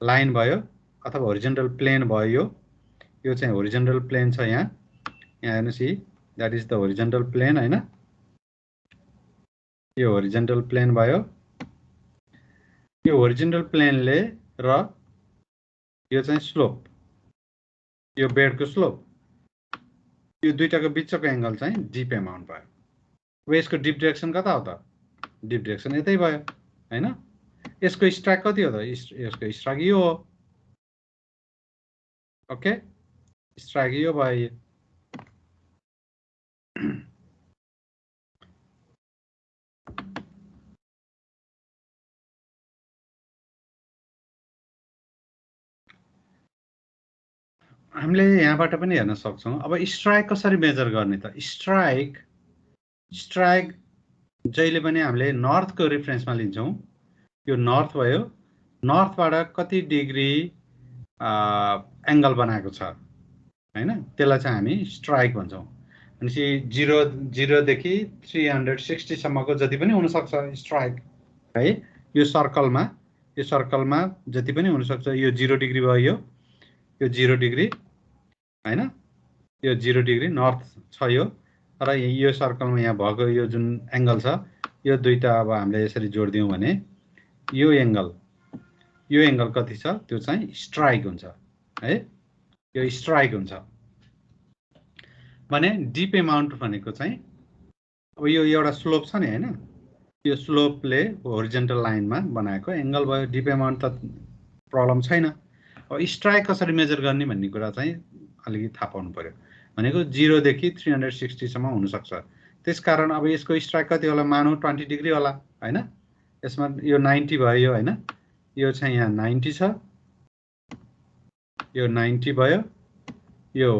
लाइन भयो अथवा होरिजेन्टल प्लेन भयो, यो चाहिँ होरिजेन्टल प्लेन छ, यहाँ हेर्नुस् that is the horizontal plane हैन, यो होरिजेन्टल प्लेन भयो। यो होरिजेन्टल प्लेनले र यो चाहिँ स्लोप, यो बेडको स्लोप, यो दुईटाको बिचको एंगल चाहिँ डिप एमाउन्ट भयो। अब यसको डिप डाइरेक्सन कता हो त, डिप डाइरेक्सन यतै भयो हैन। यसको स्ट्राइक कति हो त, यसको स्ट्राइक यो हो। ओके, स्ट्राइक यो भयो। हामीले यहाँबाट पनि हेर्न सक्छौं। अब स्ट्राइक कसरी मेजर गर्ने त, स्ट्राइक जहिले पनि हामीले नर्थको रेफरेन्समा लिन्छौं। यो नर्थ भयो, नर्थबाट कति डिग्री एंगल बनाएको छ हैन, त्यसलाई चाहिँ हामी स्ट्राइक भन्छौं। भनेपछि 0 देखि 360 सम्मको जति पनि हुन सक्छ स्ट्राइक है। यो सर्कलमा जति पनि हुन सक्छ। यो 0 डिग्री भयो, यो 0 डिग्री हैन, यो 0 डिग्री नर्थ छ यो, र यो सर्कलमा यहाँ भएको यो जुन एंगल छ यो दुईटा अब हामीले यसरी जोड्दियौं भने यो एंगल कति छ त्यो चाहिँ स्ट्राइक हुन्छ है। यो स्ट्राइक हुन्छ भने डिप अमाउन्ट भनेको चाहिँ अब यो एउटा स्लोप छ नि हैन, यो स्लोपले होरिजेन्टल लाइनमा बनाएको एंगल भयो। डिप अमाउन्ट त प्रब्लम छैन। अब स्ट्राइक कसरी मेजर गर्ने भन्ने कुरा चाहिँ अलिकति थाहा पाउनु पर्यो। भनेको 0 देखि 360 सम्म हुन सक्छ। त्यसकारण अब यसको स्ट्राइक कति होला, मानौ 20 डिग्री होला हैन। यसमा यो 90 भयो हैन, यो चाहिँ यहाँ 90 छ, यो 90 भयो, यो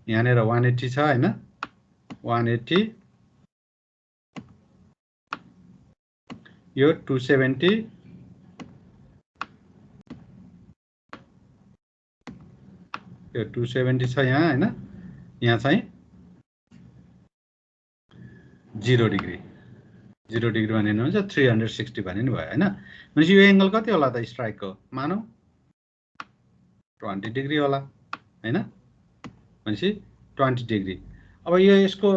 यहाँनेर 180 छ हैन, 180, यो 270, यो 270 छ यहाँ हैन, यहाँ चाहिँ 0 डिग्री भने नि हुन्छ, 360 भने नि भयो हैन। भनेपछि यो एंगल कति होला त स्ट्राइकको, मानौ 20 डिग्री होला हैन। भनेपछि 20 डिग्री। अब यो यसको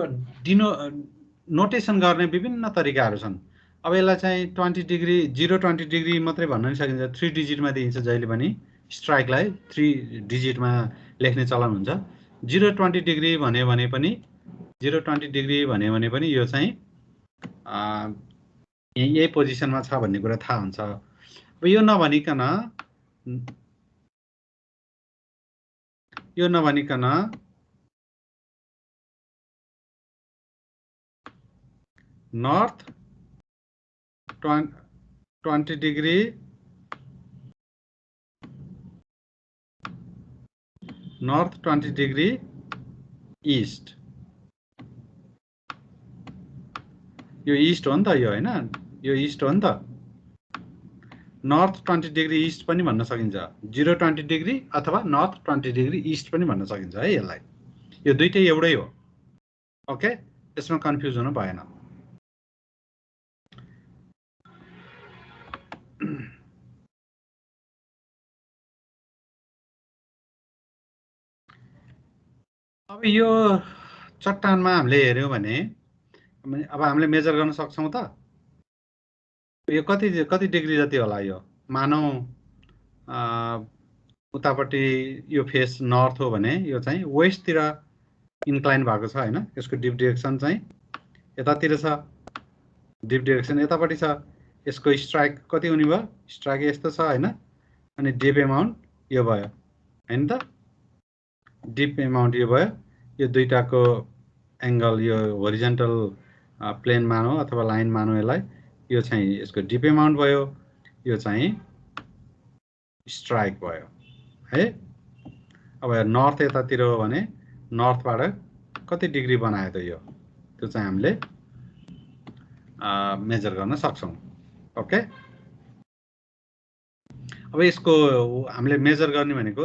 नोटेसन गर्ने विभिन्न तरिकाहरू छन्। अब यसलाई चाहिँ 20 डिग्री 0-20 डिग्री मात्रै भन्न नि सकिन्छ। 3 डिजिटमा दिइन्छ जहिले पनि, स्ट्राइकलाई 3 डिजिटमा लेख्ने चलन हुन्छ। 0-20 डिग्री भन्यो भने पनि, 0-20 डिग्री भन्यो भने पनि यो चाहिँ यही पोजिसनमा छ भन्ने कुरा थाहा हुन्छ। अब यो नभनिकन north 20 degree north 20 degree east, यो ईस्ट हो नि त यो हैन, यो ईस्ट हो नि त। नॉर्थ 20 डिग्री ईस्ट पनि भन्न सकिन्छ, 0-20 डिग्री अथवा नॉर्थ 20 डिग्री ईस्ट पनि भन्न सकिन्छ है यसलाई। यो दुईटै एउटै हो। ओके, यसमा कन्फ्युज हुनु भएन। अब यो चट्टानमा हामीले हेर्यौं भने अब हामीले मेजर गर्न सक्छौं त यो कति डिग्री जति होला। यो मानौ उतापट्टि यो फेस नर्थ हो भने यो चाहिँ वेस्ट तिर इन्क्लाइन भएको छ हैन। यसको डिप डाइरेक्सन चाहिँ यतातिर छ, डिप डाइरेक्सन यतापट्टि छ। यसको स्ट्राइक कति हुने भयो, स्ट्राइक यस्तो छ हैन, अनि डिप अमाउन्ट यो भयो हैन त। डिप अमाउन्ट यो भयो, यो दुईटाको एंगल यो होरिजेन्टल प्लेन मानौ अथवा लाइन मानौ यसलाई, यो चाहिँ यसको डिप अमाउन्ट भयो, यो चाहिँ स्ट्राइक भयो है। अब नर्थ यतातिर हो भने नर्थबाट कति डिग्री बनायो त यो, त्यो चाहिँ हामीले मेजर गर्न सक्छौं। ओके, अब यसको हामीले मेजर गर्ने भनेको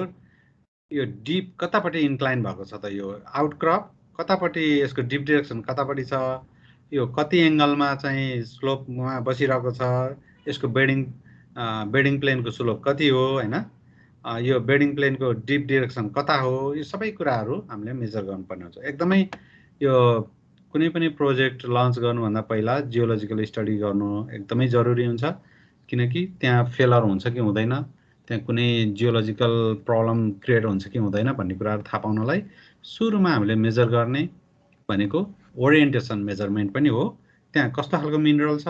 यो डिप कतापट्टि इन्क्लाइन भएको छ त, यो आउटक्रप कतापट्टि, यसको डिप डाइरेक्सन कतापट्टि छ, यो कति एंगलमा चाहिँ स्लोपमा बसिरहेको छ, यसको बेडिङ प्लेनको स्लोप कति हो हैन, यो बेडिङ प्लेनको डिप डाइरेक्सन कता हो, यो सबै कुराहरू हामीले मेजर गर्नुपर्ने हुन्छ। एकदमै यो कुनै पनि प्रोजेक्ट लन्च गर्नुभन्दा पहिला जियोलोजिकल स्टडी गर्नु एकदमै जरुरी हुन्छ, किनकि त्यहाँ फेलर हुन्छ कि हुँदैन, त्यहाँ कुनै जियोलोजिकल प्रब्लम क्रिएट हुन्छ कि हुँदैन भन्ने कुराहरू थाहा पाउनलाई सुरुमा हामीले मेजर गर्ने भनेको ओरिएन्टेसन मेजरमेन्ट पनि हो। त्यहाँ कस्तो खालको मिनरल छ,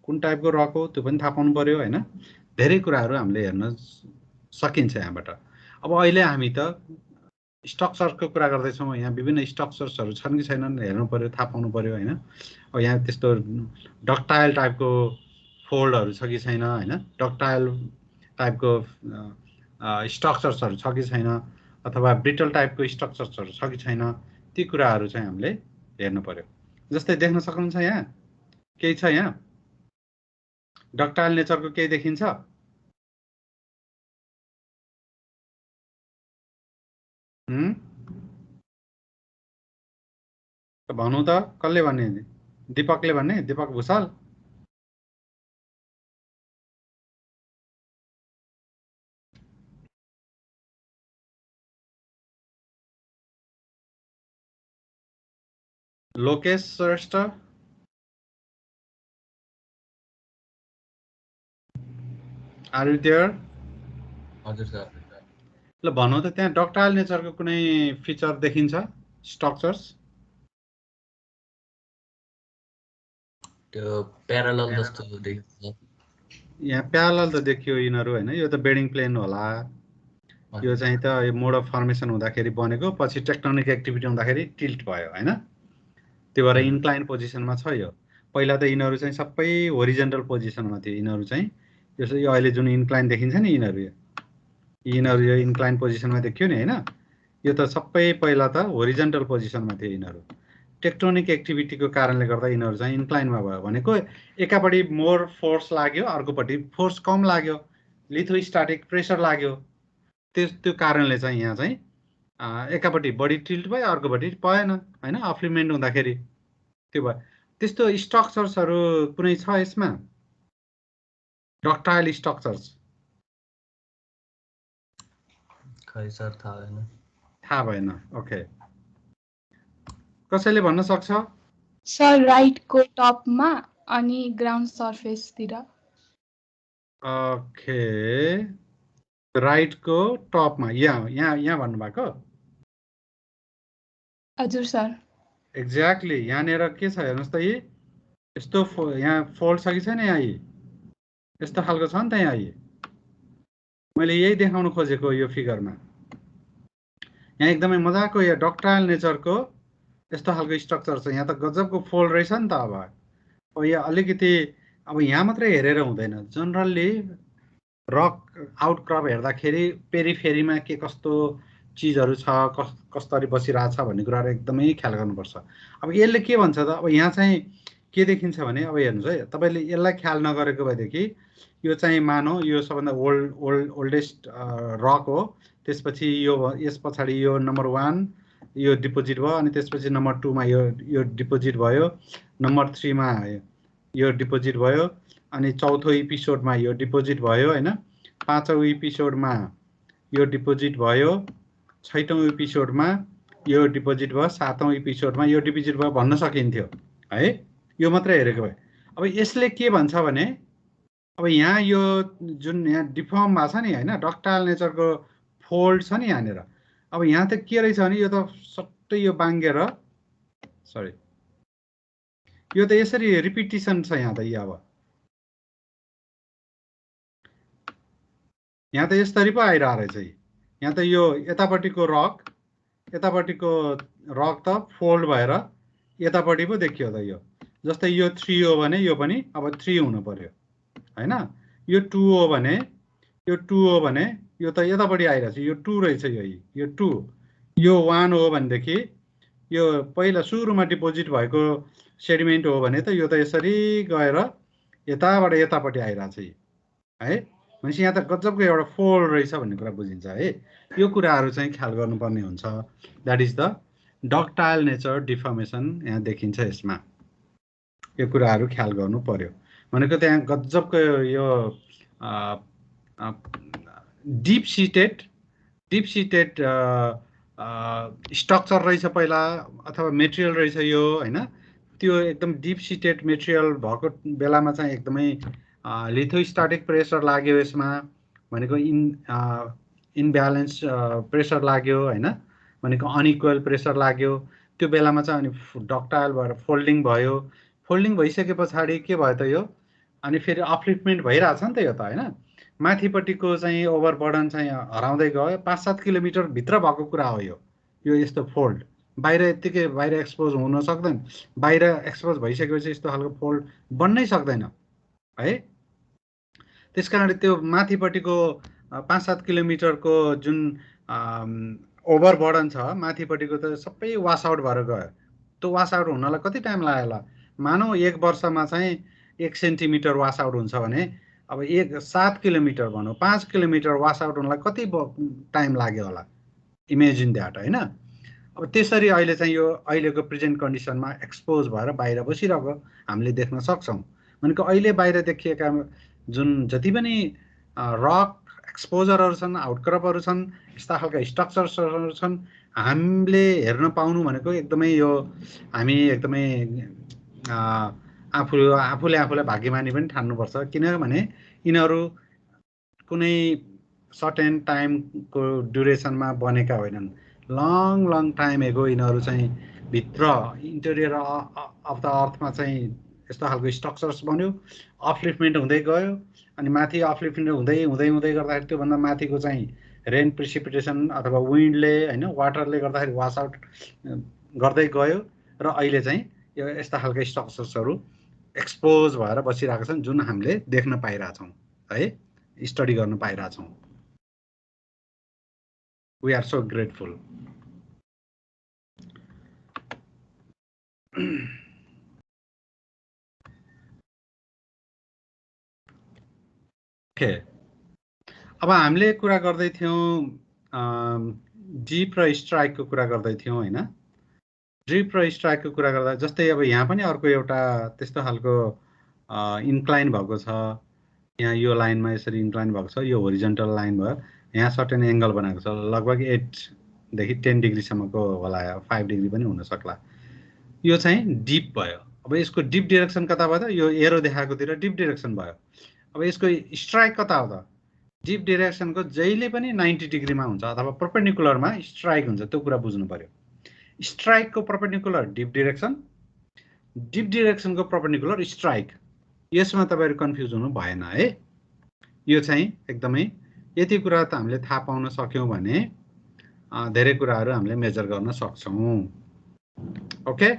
कुन टाइपको रक हो त्यो पनि थाहा पाउनु पर्यो हैन। धेरै कुराहरू हामीले हेर्न सकिन्छ यहाँबाट। अब अहिले हामी त स्ट्रक्चरको कुरा गर्दैछौँ, यहाँ विभिन्न स्ट्रक्चर्सहरू छन् कि छैनन् हेर्नु पर्यो, थाहा पाउनु पर्यो हैन। अब यहाँ त्यस्तो डक्टाइल टाइपको फोल्डहरू छ कि छैन हैन, डक्टाइल टाइपको स्ट्रक्चर्सहरू छ कि छैन, अथवा ब्रिटल टाइपको स्ट्रक्चर्सहरू छ कि छैन, ती कुराहरू चाहिँ हामीले हेर्नु पर्यो। जस्तै देख्न सक्नुहुन्छ यहाँ केही छ, यहाँ डक्टाइल नेचरको केही देखिन्छ, भनौँ त कसले भन्ने? दिपकले भन्ने? Dipak Bhusal? Lokesh Shrestha? Are you there? हजुर सर। ल भनौँ त त्यहाँ डक्टाइल नेचरको कुनै फिचर देखिन्छ? स्ट्रक्चर्स? त्यो प्यारालल जस्तो देखिन्छ। यहाँ प्यारलल त देखियो यिनीहरू होइन, यो त बेडिङ प्लेन होला। यो चाहिँ त यो मोड अफ फर्मेसन हुँदाखेरि बनेको, पछि टेक्टोनिक एक्टिभिटी हुँदाखेरि टिल्ट भयो होइन, त्यो भएर इन्क्लाइन पोजिसनमा छ। यो पहिला त यिनीहरू चाहिँ सबै होरिजेन्टल पोजिसनमा थियो। यिनीहरू चाहिँ यो अहिले जुन इन्क्लाइन देखिन्छ नि, यिनीहरू यो इन्क्लाइन पोजिसनमा देखियो नि होइन, यो त सबै पहिला त होरिजेन्टल पोजिसनमा थियो। यिनीहरू टेक्टोनिक एक्टिभिटीको कारणले गर्दा यिनीहरू चाहिँ इन्क्लाइनमा भयो। भनेको एकापट्टि मोर फोर्स लाग्यो, अर्कोपट्टि फोर्स कम लाग्यो, लिथोस्ट्याटिक प्रेसर लाग्यो। त्यो कारणले चाहिँ यहाँ चाहिँ एकापट्टि बढी टिल्ट भयो, अर्कोपट्टि भएन होइन, अफ्लिमेन्ट हुँदाखेरि त्यो भयो। त्यस्तो स्ट्रक्चर्सहरू कुनै छ यसमा? डक्टाइल स्ट्रक्चर्स खै सर थाहा भएन। ओके, कसैले भन्न सक्छ? सर राइटको टपमा अनि ग्राउन्ड सर्फेसतिर। ओके, राइटको टपमा यहाँ भन्नुभएको? हजुर सर। एक्ज्याक्टली। यहाँनिर के छ हेर्नुहोस् त, यस्तो यहाँ फोल्ड छ कि छैन? यहाँ यस्तो खालको छ नि त यहाँ। मैले यही देखाउन खोजेको यो फिगरमा। यहाँ एकदमै मजाको यो डक्टाइल नेचरको यस्तो खालको स्ट्रक्चर छ। यहाँ त गजबको फोल्ड रहेछ नि त। अब यहाँ अलिकति अब यहाँ मात्रै हेरेर हुँदैन। जनरल्ली रक आउटक्रप हेर्दाखेरि पेरिफेरीमा के कस्तो चिजहरू छ, कसरी बसिरहेछ भन्ने कुराहरू एकदमै ख्याल गर्नुपर्छ। अब यसले के भन्छ त, अब यहाँ चाहिँ के देखिन्छ भने, अब हेर्नुहोस् है, तपाईँले यसलाई ख्याल नगरेको भएदेखि यो चाहिँ मानौ यो सबभन्दा ओल्डेस्ट रक हो। त्यसपछि यस पछाडि यो नम्बर 1 यो डिपोजिट भयो, अनि त्यसपछि नम्बर 2 मा यो डिपोजिट भयो, नम्बर 3 मा यो डिपोजिट भयो, अनि चौथो एपिसोडमा यो डिपोजिट भयो होइन, पाँचौँ एपिसोडमा यो डिपोजिट भयो, छैटौँ एपिसोडमा यो डिपोजिट भयो, सातौँ एपिसोडमा यो डिपोजिट भयो भन्न सकिन्थ्यो है, यो मात्रै हेरेको भए। अब यसले के भन्छ भने, अब यहाँ यो जुन यहाँ डिफर्म भएको छ नि होइन, डक्टाइल नेचरको फोल्ड छ नि यहाँनिर। अब यहाँ त के रहेछ भने, यो त सट्टै यो बाङ्गेर, सरी, यो त यसरी रिपिटिसन छ यहाँ त। अब यहाँ त यसरी पो आइरहेको रहेछ। यहाँ त यो यतापट्टिको रक त फोल्ड भएर यतापट्टि पो देखियो त। यो जस्तै यो 3 हो भने यो पनि अब 3 हुनु पर्यो होइन। यो 2 हो भने यो 2 हो भने यो त यतापट्टि आइरहेछ, यो 2 रहेछ। यो 2, यो 1 हो भनेदेखि यो पहिला सुरुमा डिपोजिट भएको सेडिमेन्ट हो भने त यो त यसरी गएर यताबाट यतापट्टि आइरहेछ है। भनेपछि यहाँ त गजबको एउटा फोल्ड रहेछ भन्ने कुरा बुझिन्छ है। यो कुराहरू चाहिँ ख्याल गर्नुपर्ने हुन्छ। That is the ductile nature deformation यहाँ देखिन्छ यसमा। यो कुराहरू ख्याल गर्नु पर्यो। भनेको त्यहाँ गजबको यो डिप सिटेड स्ट्रक्चर रहेछ पहिला, अथवा मेटेरियल रहेछ यो होइन। त्यो एकदम डिप सिटेड मेटेरियल भएको बेलामा चाहिँ एकदमै लिथोस्ट्याटिक प्रेसर लाग्यो यसमा, भनेको इनब्यालेन्स प्रेसर लाग्यो होइन, भनेको अनइक्वल प्रेसर लाग्यो। त्यो बेलामा चाहिँ अनि डक्टाइल भएर फोल्डिङ भयो। फोल्डिङ भइसके पछाडि के भयो त यो, अनि फेरि अपलिफ्टमेन्ट भइरहेछ नि त यो त होइन। माथिपट्टिको चाहिँ ओभरबर्डन चाहिँ हराउँदै गयो। 5-7 किलोमिटर भित्र भएको कुरा हो यो यस्तो फोल्ड। बाहिर यत्तिकै बाहिर एक्सपोज हुन सक्दैन। बाहिर एक्सपोज भइसकेपछि यस्तो खालको फोल्ड बन्नै सक्दैन है। त्यस कारण त्यो माथिपट्टिको 5-7 किलोमिटरको जुन ओभरबर्डन छ माथिपट्टिको त सबै वास आउट भएर गयो। त्यो वास आउट हुनलाई कति टाइम लाग्यो होला? मानौ 1 वर्षमा चाहिँ 1 सेन्टिमिटर वास आउट हुन्छ भने अब 7 किलोमिटर भनौँ, 5 किलोमिटर वास आउट हुनलाई कति टाइम लाग्यो होला? इमेजिन द्याट होइन। अब त्यसरी अहिले चाहिँ यो अहिलेको प्रेजेन्ट कन्डिसनमा एक्सपोज भएर बाहिर बसिरहेको हामीले देख्न सक्छौँ। भनेको अहिले बाहिर देखिएका जुन जति पनि रक एक्सपोजरहरू छन्, आउटक्रपहरू छन्, यस्ता खालका स्ट्रक्चर्सहरू छन्, हामीले हेर्न पाउनु भनेको एकदमै यो हामी एकदमै आफूले भाग्यमानी पनि ठान्नुपर्छ। किनभने यिनीहरू कुनै सर्टेन टाइमको ड्युरेसनमा बनेका होइनन्। लङ टाइम एगो यिनीहरू चाहिँ भित्र इन्टेरियर अफ द अर्थमा चाहिँ यस्तो खालको स्ट्रक्चर्स बन्यो, अपलिफ्टमेन्ट हुँदै गयो, अनि माथि अपलिफ्टमेन्ट हुँदै गर्दाखेरि त्योभन्दा माथिको चाहिँ रेन प्रिसिपिटेसन अथवा विन्डले होइन वाटरले गर्दाखेरि वास आउट गर्दै गयो र अहिले चाहिँ यो यस्ता खालका स्ट्रक्चर्सहरू एक्सपोज भएर बसिरहेका छन्, जुन हामीले देख्न पाइरहेछौँ है, स्टडी गर्न पाइरहेछौँ। We are so grateful. Okay. अब हामीले कुरा गर्दै थियौँ ड्रिप र स्ट्राइकको कुरा गर्दै थियौँ होइन। ड्रिप र स्ट्राइकको कुरा गर्दा जस्तै अब यहाँ पनि अर्को एउटा त्यस्तो खालको इन्क्लाइन भएको छ। यहाँ यो लाइनमा यसरी इन्क्लाइन भएको छ, यो होरिजेन्टल लाइन भयो, यहाँ सर्टेन एङ्गल बनाएको छ, लगभग 8 देखि 10 डिग्रीसम्मको होला, 5 डिग्री पनि हुन सक्ला। यो चाहिँ डिप भयो। अब यसको डिप डिरेक्सन कता भयो त? यो एरो देखाएकोतिर डिप डिरेक्सन भयो। अब यसको स्ट्राइक कता हो त? डिप डिरेक्सनको जहिले पनि 90 डिग्रीमा हुन्छ अथवा परपेन्डिकुलरमा स्ट्राइक हुन्छ, त्यो कुरा बुझ्नु पर्यो। स्ट्राइकको परपेन्डिकुलर डिप डिरेक्सन, डिप डिरेक्सनको परपेन्डिकुलर स्ट्राइक, यसमा तपाईहरु कन्फ्युज हुनु भएन है। यो चाहिँ एकदमै यति कुरा त हामीले थाहा पाउन सक्यौं भने धेरै कुराहरू हामीले मेजर गर्न सक्छौं। ओके।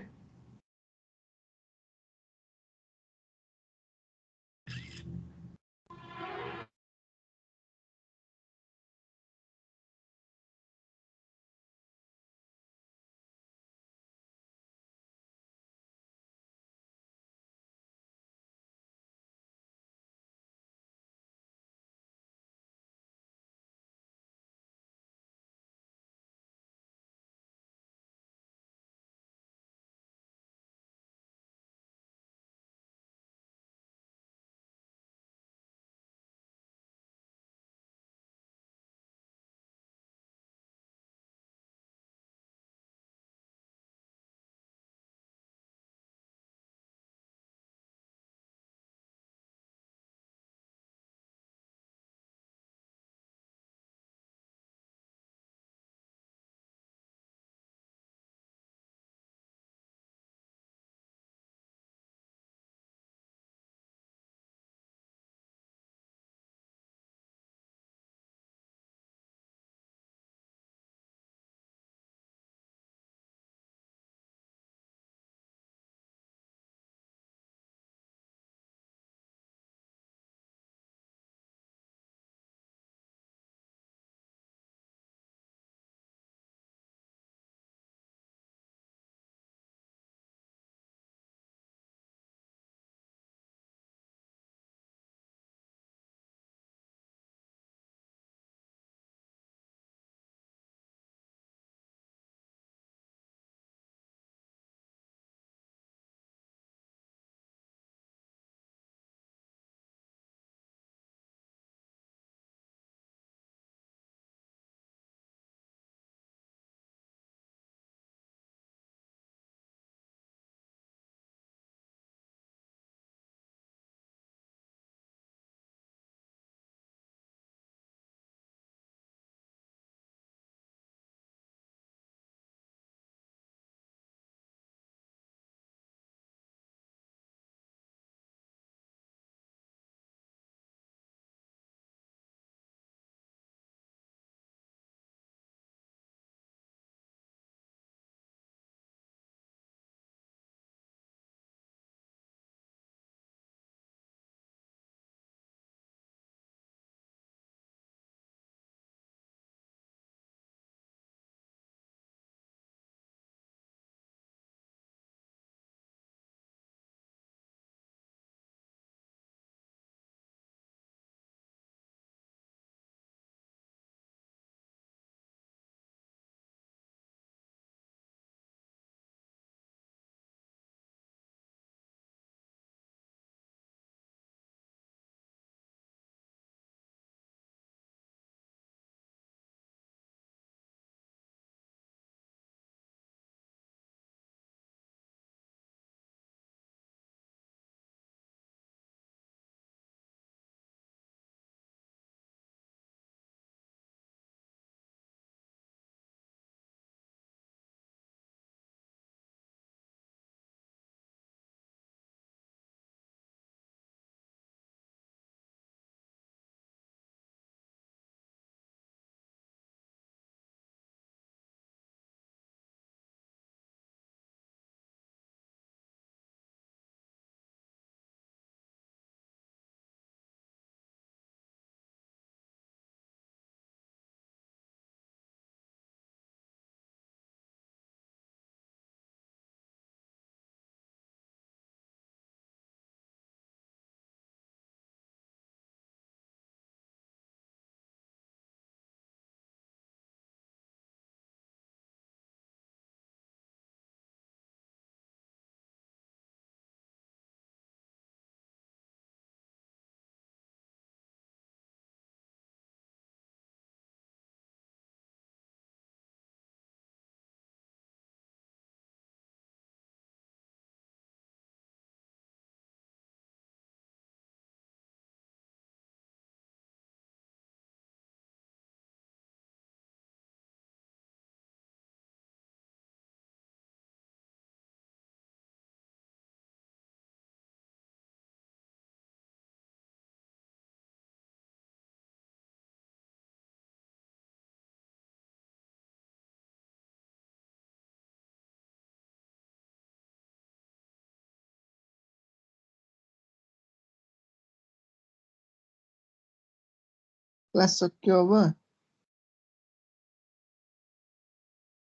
क्लास सक्यो अब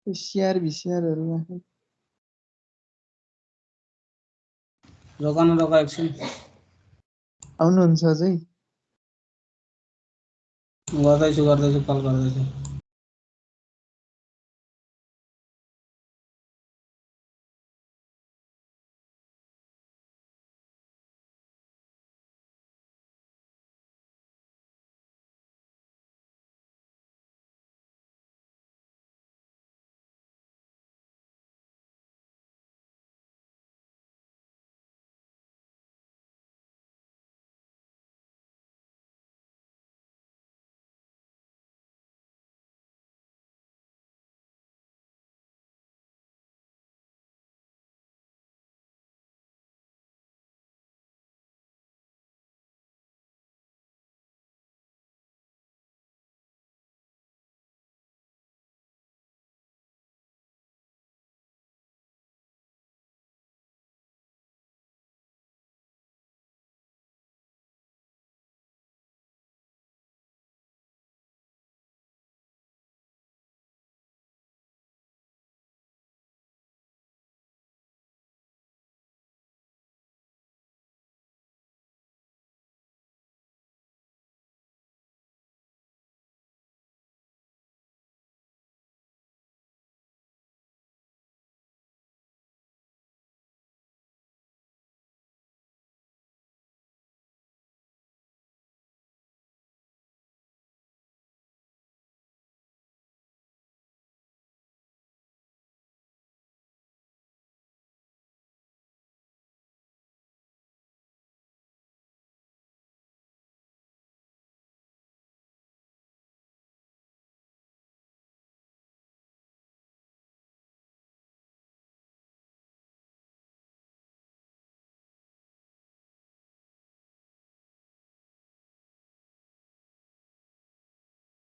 सिआर भिसिआरहरु राख्नु रोका एकछिन आउनुहुन्छ अझै गर्दैछु कल गर्दैछु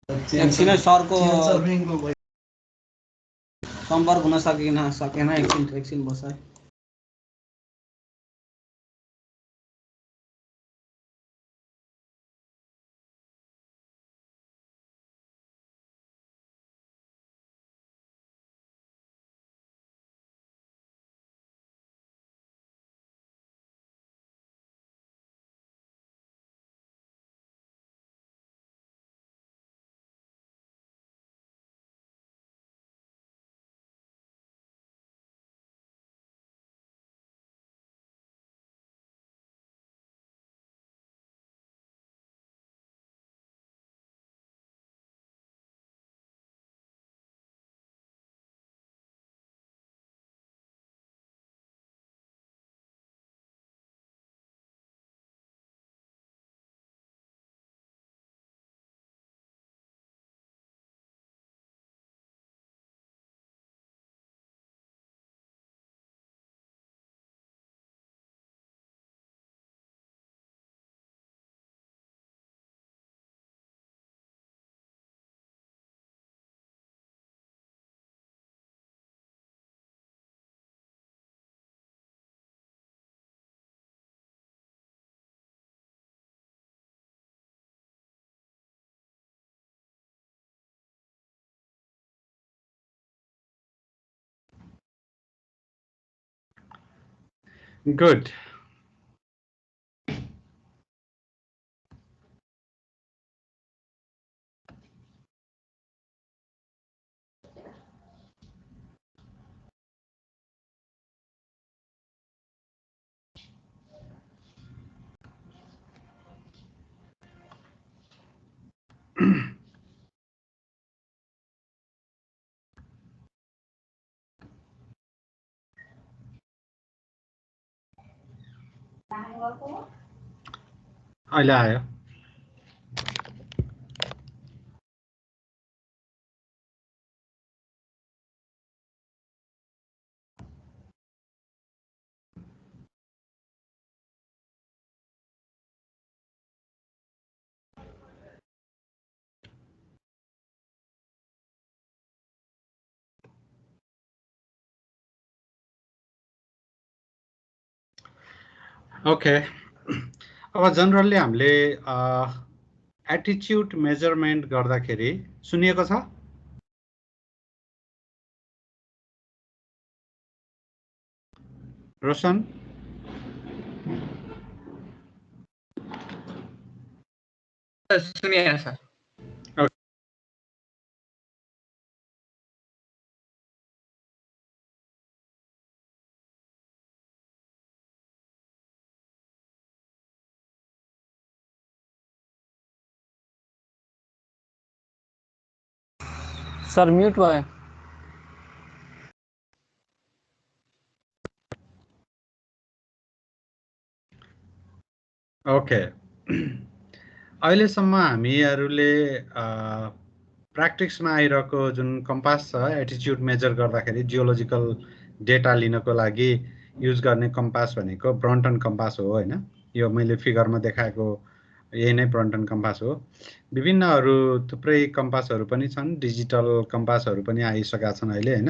एकछिन सरको सम्पर्क हुन सकेन एकछिन बस है Good. अहिले आयो ओके अब जनरली हामीले एटिच्युड मेजरमेन्ट गर्दाखेरि सुनिएको छ? रोशन सुनिएन सर। सर म्युट भयो। ओके अहिलेसम्म हामीहरूले प्र्याक्टिसमा आइरहेको जुन कम्पास छ एटिच्युड मेजर गर्दाखेरि जियोलोजिकल डेटा लिनको लागि युज गर्ने कम्पास भनेको ब्रन्टन कम्पास हो हैन। यो मैले फिगरमा देखाएको यही नै ब्रन्टन कम्पास हो। विभिन्न अरू थुप्रै कम्पासहरू पनि छन्, डिजिटल कम्पासहरू पनि आइसकेका छन् अहिले हैन।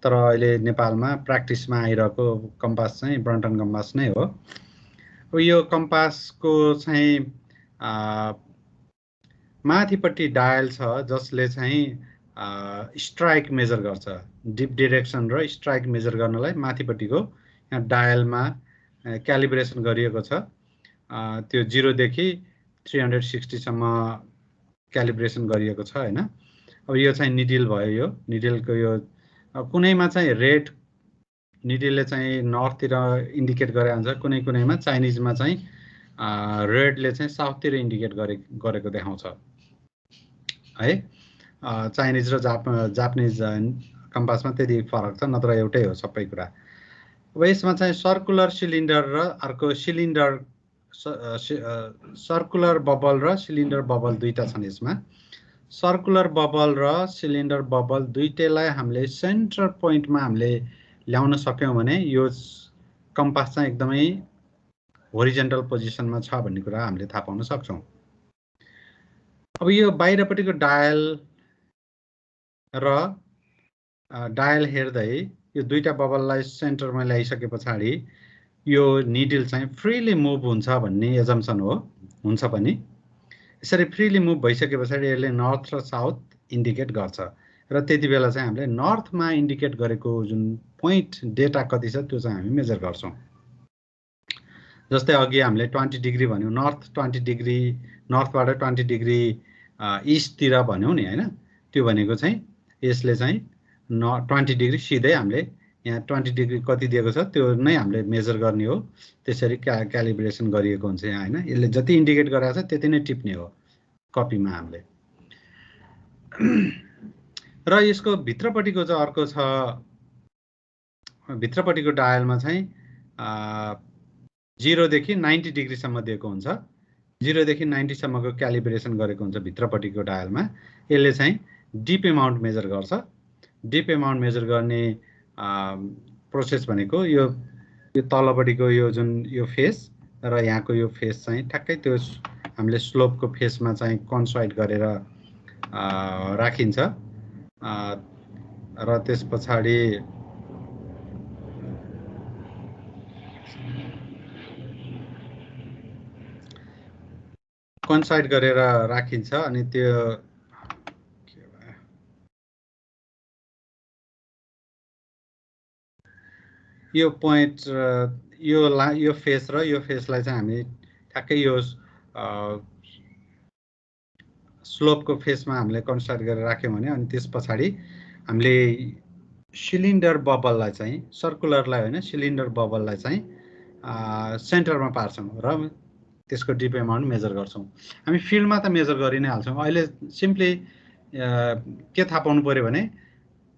तर अहिले नेपालमा प्र्याक्टिसमा आइरहेको कम्पास चाहिँ ब्रन्टन कम्पास नै हो। यो कम्पासको चाहिँ माथिपट्टि डायल छ जसले चाहिँ स्ट्राइक मेजर गर्छ। डिप डिरेक्सन र स्ट्राइक मेजर गर्नलाई माथिपट्टिको यहाँ डायलमा क्यालिब्रेसन गरिएको छ। त्यो 0 देखि 360 सम्म क्यालिब्रेसन गरिएको छ हैन। अब यो चाहिँ निडल भयो। यो निडलको यो कुनैमा चाहिँ रेड निडलले चाहिँ नर्थतिर इन्डिकेट गरेको हुन्छ, कुनै कुनैमा चाइनिजमा चाहिँ रेडले चाहिँ साउथतिर इन्डिकेट गरेको देखाउँछ है। चाइनिज र जापानिज कम्पासमा त्यति फरक छ, नत्र एउटै हो सबै कुरा। अब यसमा चाहिँ सर्कुलर सिलिन्डर र अर्को सिलिन्डर सर्कुलर बबल र सिलिन्डर बबल दुईटा छन्। यसमा सर्कुलर बबल र सिलिन्डर बबल दुईटैलाई हामीले सेन्टर पोइन्टमा हामीले ल्याउन सक्यौं भने यो कम्पास चाहिँ एकदमै होरिजेन्टल पोजिसनमा छ भन्ने कुरा हामीले थाहा पाउन सक्छौं। अब यो बाहिरपट्टिको डायल र डायल हेर्दै यो दुईटा बबललाई सेन्टरमा ल्याइसके पछाडि यो निडल चाहिँ फ्रीली मुभ हुन्छ भन्ने एजम्पसन हो, हुन्छ पनि। यसरी फ्रीली मुभ भइसके पछाडि यसले नर्थ र साउथ इन्डिकेट गर्छ र त्यति बेला चाहिँ हामीले नर्थमा इन्डिकेट गरेको जुन पोइन्ट डेटा कति छ त्यो चाहिँ हामी मेजर गर्छौं। जस्तै अघि हामीले 20 डिग्री भन्यौं, नर्थ 20 डिग्री, नर्थबाट 20 डिग्री इस्टतिर भन्यौं नि हैन। त्यो भनेको चाहिँ यसले चाहिँ 20 डिग्री सिधै हामीले यहाँ 20 डिग्री कति दिएको छ त्यो नै हामीले मेजर गर्ने हो। त्यसरी क्यालिब्रेसन गरिएको हुन्छ यहाँ हैन। यसले जति इन्डिकेट गरेको छ त्यति नै टिप्ने हो कपीमा हामीले। र यसको भित्रपट्टिको चाहिँ अर्को छ, भित्रपट्टिको डायलमा चाहिँ 0 देखि 90 डिग्रीसम्म दिएको हुन्छ। 0 देखि 90 सम्मको क्यालिब्रेसन गरेको हुन्छ भित्रपट्टिको डायलमा। यसले चाहिँ डिप एमाउन्ट मेजर गर्छ। डिप एमाउन्ट मेजर गर्ने प्रोसेस भनेको यो तलपट्टिको यो जुन यो फेस र यहाँको यो फेस चाहिँ ठ्याक्कै त्यो हामीले स्लोपको फेसमा चाहिँ कन्साइड गरेर राखिन्छ र त्यस पछाडि कन्साइड गरेर राखिन्छ। अनि त्यो यो पोइन्ट यो फेस र यो फेसलाई चाहिँ हामी ठ्याक्कै यो स्लोपको फेसमा हामीले कन्साइड गरेर राख्यौं भने अनि त्यस पछाडि हामीले सिलिन्डर बबललाई चाहिँ सर्कुलरलाई हैन सिलिन्डर बबललाई चाहिँ सेन्टरमा पार्छौं र त्यसको डिप एमाउन्ट मेजर गर्छौं। हामी फिल्डमा त मेजर गरि नै हाल्छौं। अहिले सिम्पली के थाहा पाउनु पर्यो भने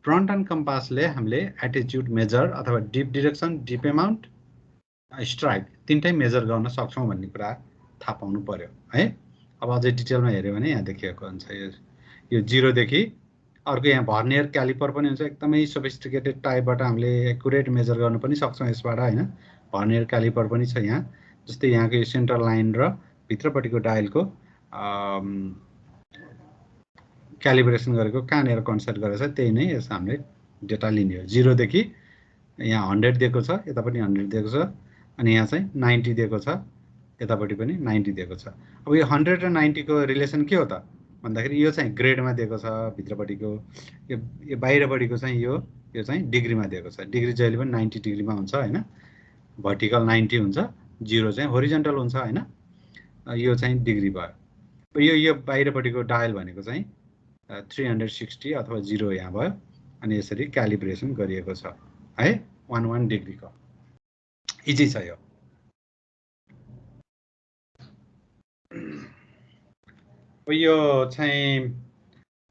ब्रन्टन कम्पासले हामीले एटिच्युड मेजर अथवा dip direction, dip amount, strike तीनटै मेजर गर्न सक्छौं भन्ने कुरा थाहा पाउनु पर्यो है। अब अझै डिटेलमा हेर्यो भने यहाँ देखिएको हुन्छ यो 0 देखि अर्को यहाँ भर्नियर क्यालिपर पनि हुन्छ। एकदमै सोफिस्टिकेटेड टाइपबाट हामीले एक्युरेट मेजर गर्न पनि सक्छौं यसबाट हैन। भर्नियर क्यालिपर पनि छ यहाँ। जस्तै यहाँको यो सेन्टर लाइन र भित्रपट्टिको डायलको क्यालिब्रेसन गरेको कहाँनिर कन्सेप्ट गरेको छ त्यही नै यस हामीले डेटा लिने हो। 0 देखि यहाँ 100 दिएको छ, यता पनि 100 दिएको छ, अनि यहाँ चाहिँ 90 दिएको छ यतापट्टि पनि 90 दिएको छ। अब यो 100 र 90 को रिलेसन के हो त भन्दाखेरि यो चाहिँ ग्रेडमा दिएको छ भित्रपट्टिको, यो बाहिरपट्टिको चाहिँ यो चाहिँ डिग्रीमा दिएको छ। डिग्री जहिले पनि 90 डिग्रीमा हुन्छ हैन, भर्टिकल 90 हुन्छ, 0 चाहिँ होरिजन्टल हुन्छ हैन। यो चाहिँ डिग्री भयो। यो बाहिरपट्टिको डायल भनेको चाहिँ 360 अथवा 0 यहाँ भयो। अनि यसरी क्यालिब्रेसन गरिएको छ है 11 डिग्रीको। इजी छ यो। यो चाहिँ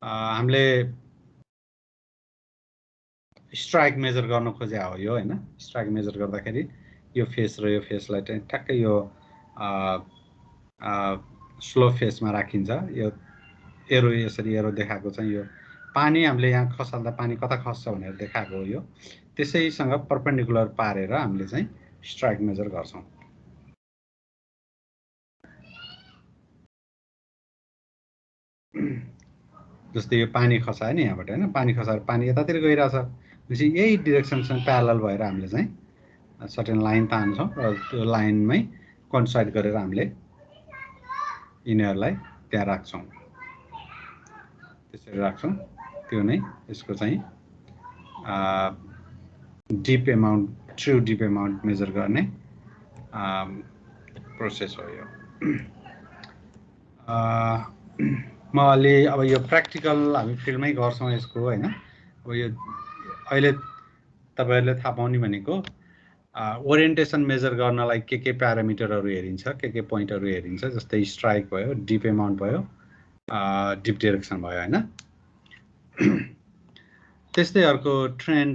हामीले स्ट्राइक मेजर गर्न खोजे हो यो हैन। स्ट्राइक मेजर गर्दाखेरि यो फेस र यो फेसलाई चाहिँ ठ्याक्कै यो स्लो फेसमा राखिन्छ। यो एरो यसरी एरो देखाएको चाहिँ यो पानी हामीले यहाँ खसाल्दा पानी कता खस्छ भनेर देखाएको हो। यो त्यसैसँग परपेन्डिकुलर पारेर हामीले चाहिँ स्ट्राइक मेजर गर्छौं। जस्तै यो पानी खसायो नि यहाँबाट हैन, पानी खसाएर पानी यतातिर गइरहेछ भनेपछि यही डिरेक्सनसँग प्यारलल भएर हामीले चाहिँ सर्टेन लाइन तान्छौं र त्यो लाइनमै कन्साइड गरेर हामीले यिनीहरुलाई त्यहाँ राख्छौं। त्यसरी राख्छौं। त्यो नै यसको चाहिँ dip amount, true dip amount measure गर्ने प्रोसेस हो यो। म अलि अब यो प्र्याक्टिकल हामी फिल्डमै गर्छौं यसको हैन। अब यो अहिले तपाईहरुले थाहा पाउने भनेको ओरिएन्टेसन मेजर गर्नलाई के प्यारामिटरहरु हेरिन्छ, के पोइन्टहरु हेरिन्छ। जस्तै स्ट्राइक भयो, डिप एमाउन्ट भयो, डिप डाइरेक्सन भयो हैन। त्यस्तै अर्को ट्रेन्ड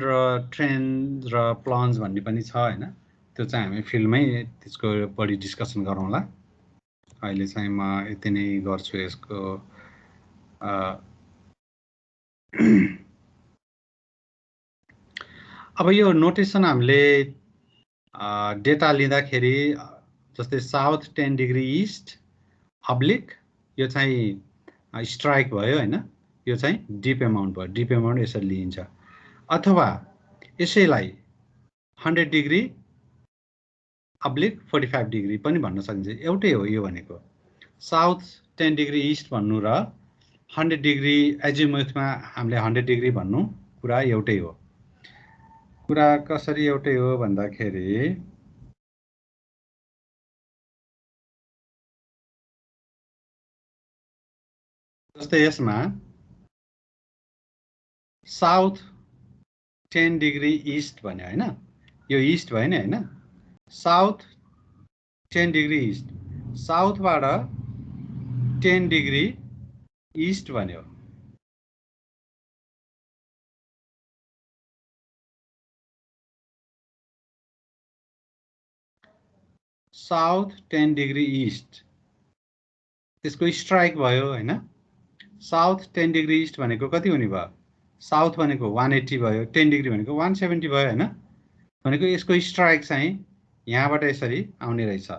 र प्लन्ज भन्ने पनि छ हैन। त्यो चाहिँ हामी फिल्डमै त्यसको बढी डिस्कसन गरौँला। अहिले चाहिँ म यति नै गर्छु यसको। अब यो नोटेसन हामीले डेटा लिँदाखेरि जस्तै साउथ 10 डिग्री ईस्ट अब्लिक यो चाहिँ स्ट्राइक भयो हैन। यो चाहिँ डिप एमाउन्ट भयो। डिप एमाउन्ट यसरी लिइन्छ। अथवा यसैलाई 100 डिग्री अब्लिक 45 डिग्री पनि भन्न सकिन्छ। एउटै हो यो भनेको। साउथ 10 डिग्री ईस्ट भन्नु र 100 डिग्री एजिमुथमा हामीले 100 डिग्री भन्नु कुरा एउटै हो। कुरा कसरी एउटै हो भन्दाखेरि जस्तै यसमा साउथ 10 डिग्री ईस्ट भन्यो हैन। यो ईस्ट भयो नि हैन। साउथ 10 डिग्री ईस्ट, साउथबाट 10 डिग्री ईस्ट भन्यो। साउथ 10 डिग्री ईस्ट त्यसको स्ट्राइक भयो हैन। साउथ 10 डिग्री ईस्ट भनेको कति हुने भयो? साउथ भनेको 180 भयो, 10 डिग्री भनेको 170 भयो हैन। भनेको यसको स्ट्राइक चाहिँ यहाँबाट यसरी आउने रहेछ।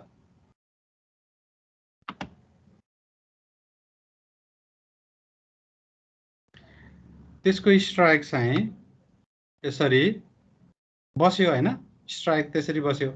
त्यसको स्ट्राइक चाहिँ यसरी बस्यो हैन। स्ट्राइक त्यसरी बस्यो।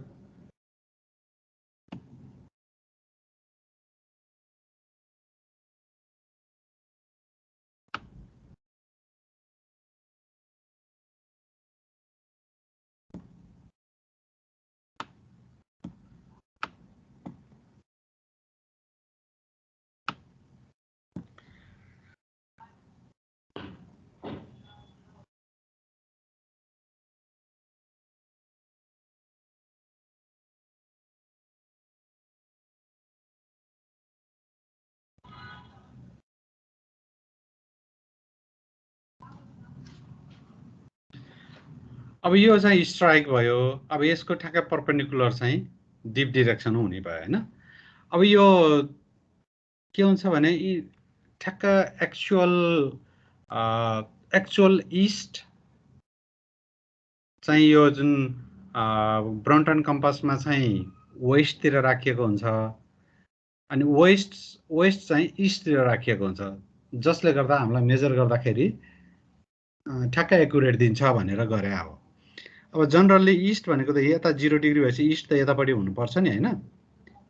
अब यो चाहिँ स्ट्राइक भयो। अब यसको ठ्याक्कै परपेन्डिकुलर चाहिँ डिप डाइरेक्सन हुने भयो हैन। अब यो के हुन्छ भने ठ्याक्क एक्चुअल ईस्ट चाहिँ यो जुन ब्रन्टन कम्पासमा चाहिँ वेस्टतिर राखिएको हुन्छ। अनि वेस्ट चाहिँ ईस्टतिर राखिएको हुन्छ, जसले गर्दा हामीलाई मेजर गर्दाखेरि ठ्याक्कै एक्युरेट दिन्छ भनेर गरे हो। अब जनरली ईस्ट भनेको त यता 0 डिग्री भएपछि ईस्ट त यतापट्टि हुनुपर्छ नि हैन।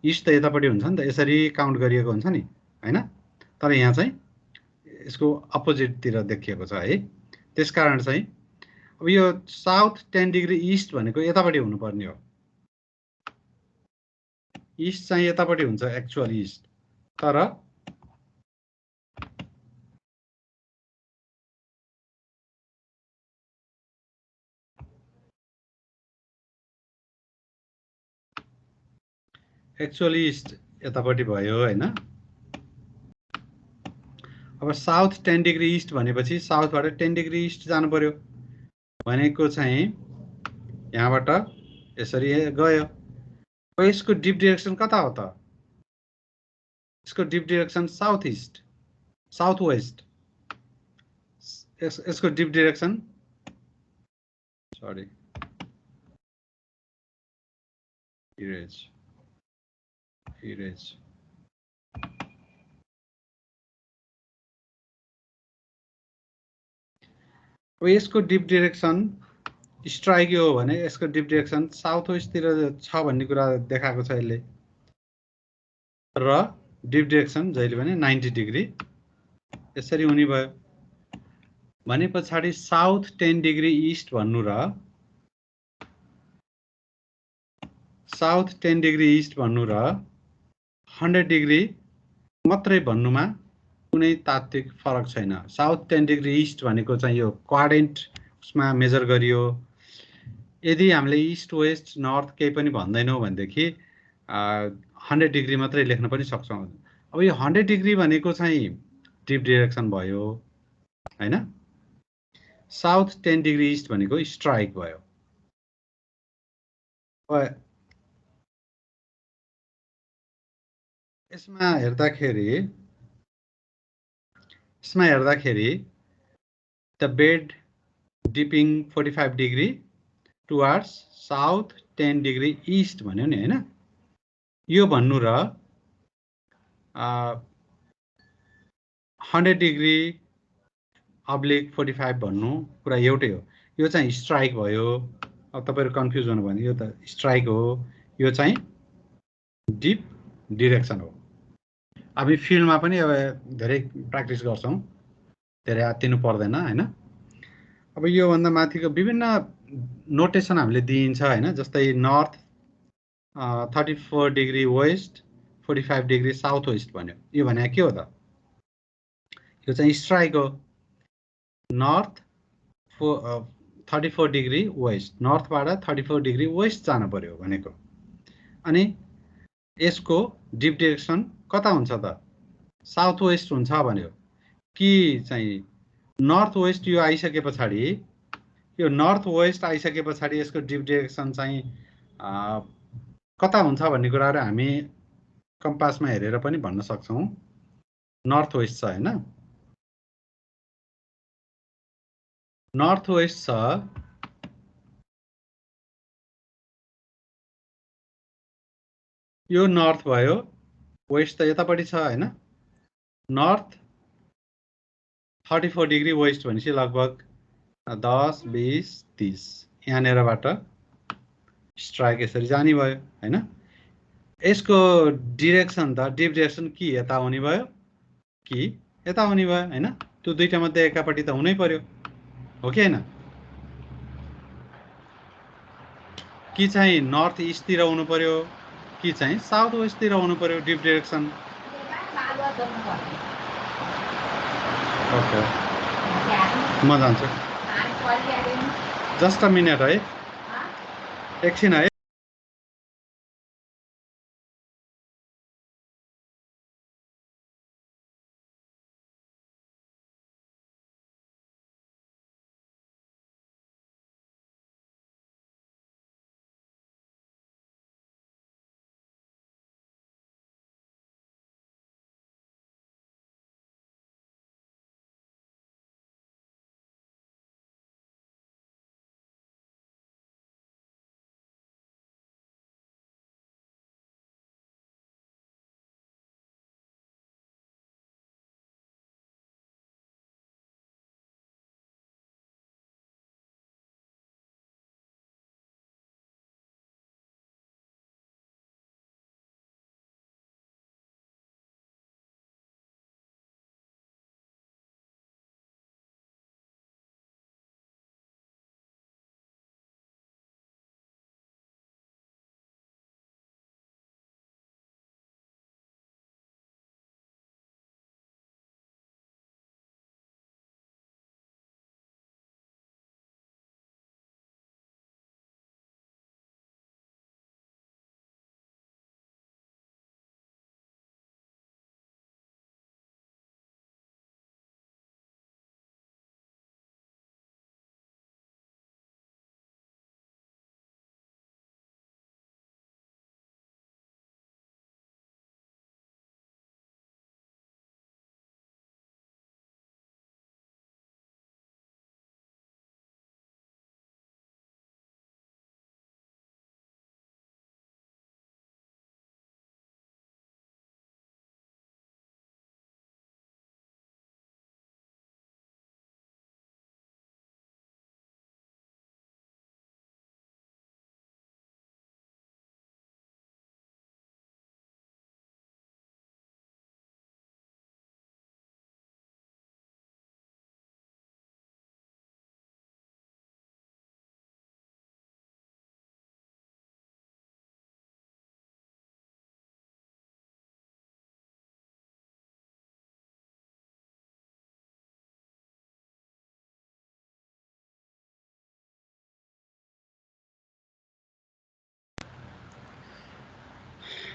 इस्ट त यतापट्टि हुन्छ नि त, यसरी काउन्ट गरिएको हुन्छ नि हैन। तर यहाँ चाहिँ यसको अपोजिटतिर देखिएको छ है। त्यसकारण चाहिँ अब यो साउथ 10 डिग्री इस्ट भनेको यतापट्टि हुनुपर्ने हो। इस्ट चाहिँ यतापट्टि हुन्छ एक्चुअल इस्ट, तर एक्चुअली इस्ट यतापट्टि भयो हैन। अब साउथ 10 डिग्री इस्ट भनेपछि साउथबाट 10 डिग्री इस्ट जानु पर्यो भनेको चाहिँ यहाँबाट यसरी गयो। अब यसको डिप डाइरेक्सन कता हो त? यसको dip direction south east, south west. यसको डिप डाइरेक्सन सरी इरेज अब यसको डिप डाइरेक्सन स्ट्राइक हो भने यसको डिप डाइरेक्सन साउथ वेस्टतिर छ भन्ने कुरा देखाएको छ यसले। र डिप डाइरेक्सन जहिले पनि 90 डिग्री यसरी हुने भयो भने पछाडि साउथ 10 डिग्री इस्ट भन्नु र साउथ 10 डिग्री इस्ट भन्नु र 100 डिग्री मात्रै भन्नुमा कुनै तात्विक फरक छैन। साउथ 10 डिग्री इस्ट भनेको चाहिँ यो क्वाड्रेन्ट उसमा मेजर गरियो। यदि हामीले इस्ट वेस्ट नर्थ केही पनि भन्दैनौँ भनेदेखि 100 डिग्री मात्रै लेख्न पनि सक्छौँ। अब यो 100 डिग्री भनेको चाहिँ डिप डाइरेक्सन भयो हैन। साउथ 10 डिग्री इस्ट भनेको स्ट्राइक भयो। यसमा हेर्दाखेरि the bed dipping 45 degree towards south 10 degree east भन्यो नि हैन। यो भन्नु र 100 डिग्री अब्लिक 45 भन्नु कुरा एउटै हो। यो चाहिँ स्ट्राइक भयो। अब तपाईहरु कन्फ्युज हुनु भने यो त स्ट्राइक हो, यो चाहिँ डिप डाइरेक्सन हो। हामी फिल्डमा पनि अब धेरै प्र्याक्टिस गर्छौं, धेरै आत्तिनु पर्दैन हैन। अब यो भन्दा माथिको विभिन्न नोटेसन हामीले दिइन्छ हैन। जस्तै north 34 degree west 45 degree south west भन्यो। यो भने के हो त? यो चाहिँ स्ट्राइक हो। नर्थ 34 डिग्री वेस्ट, नर्थबाट 34 डिग्री वेस्ट जानु पर्यो भनेको। अनि यसको डिप डाइरेक्सन कता हुन्छ त? साउथ वेस्ट हुन्छ भन्यो कि चाहिँ नर्थ वेस्ट। यो आइसके पछाडि यो नर्थ वेस्ट आइसके पछाडि यसको डिप डाइरेक्सन चाहिँ कता हुन्छ भन्ने कुराहरु हामी कम्पासमा हेरेर पनि भन्न सक्छौं। नर्थ वेस्ट छ हैन, नर्थ वेस्ट छ। यो नर्थ भयो, वेस्ट त यतापट्टि छ हैन। नर्थ 34 डिग्री वेस्ट भनेपछि लगभग 10 20 30 यहाँनेरबाट स्ट्राइक यसरी जाने भयो हैन। यसको डाइरेक्सन त डिप डाइरेक्सन कि यता हुने भयो कि यता हुने भयो हैन। त्यो दुईटा मध्ये एकापट्टि त हुनै पर्यो, हो कि हैन? कि चाहिँ नर्थ इस्ट तिर हुनु पर्यो कि चाहिँ साउथ वेस्ट तिर हुनु पर्यो डिप डाइरेक्सन। ओके, म जान्छु। जस्ट अ मिनट है, एकछिन है।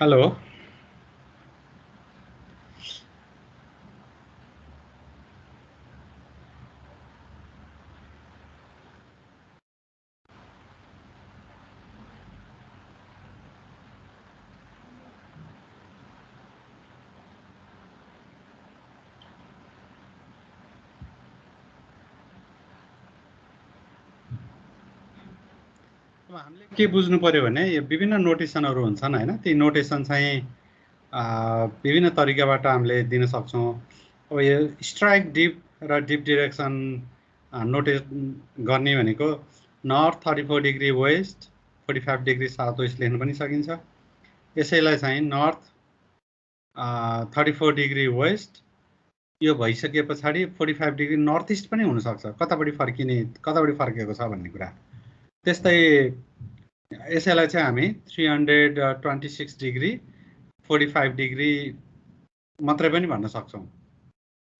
हेलो अब हामीले के बुझ्नु पर्यो भने यो विभिन्न नोटेसनहरू हुन्छन् हैन ती नोटेसन चाहिँ विभिन्न तरिकाबाट हामीले दिन सक्छौं अब यो स्ट्राइक डिप र डिप डाइरेक्सन नोटेट गर्ने भनेको north 34 degree west 45 degree south west लेख्न पनि सकिन्छ यसैलाई चाहिँ नर्थ 34 डिग्री वेस्ट यो भइसके पछाडी 45 डिग्री नर्थ इस्ट पनि हुन सक्छ कतापटि फर्केको छ भन्ने कुरा त्यस्तै यसैलाई चाहिँ हामी 326 डिग्री 45 डिग्री मात्रै पनि भन्न सक्छौं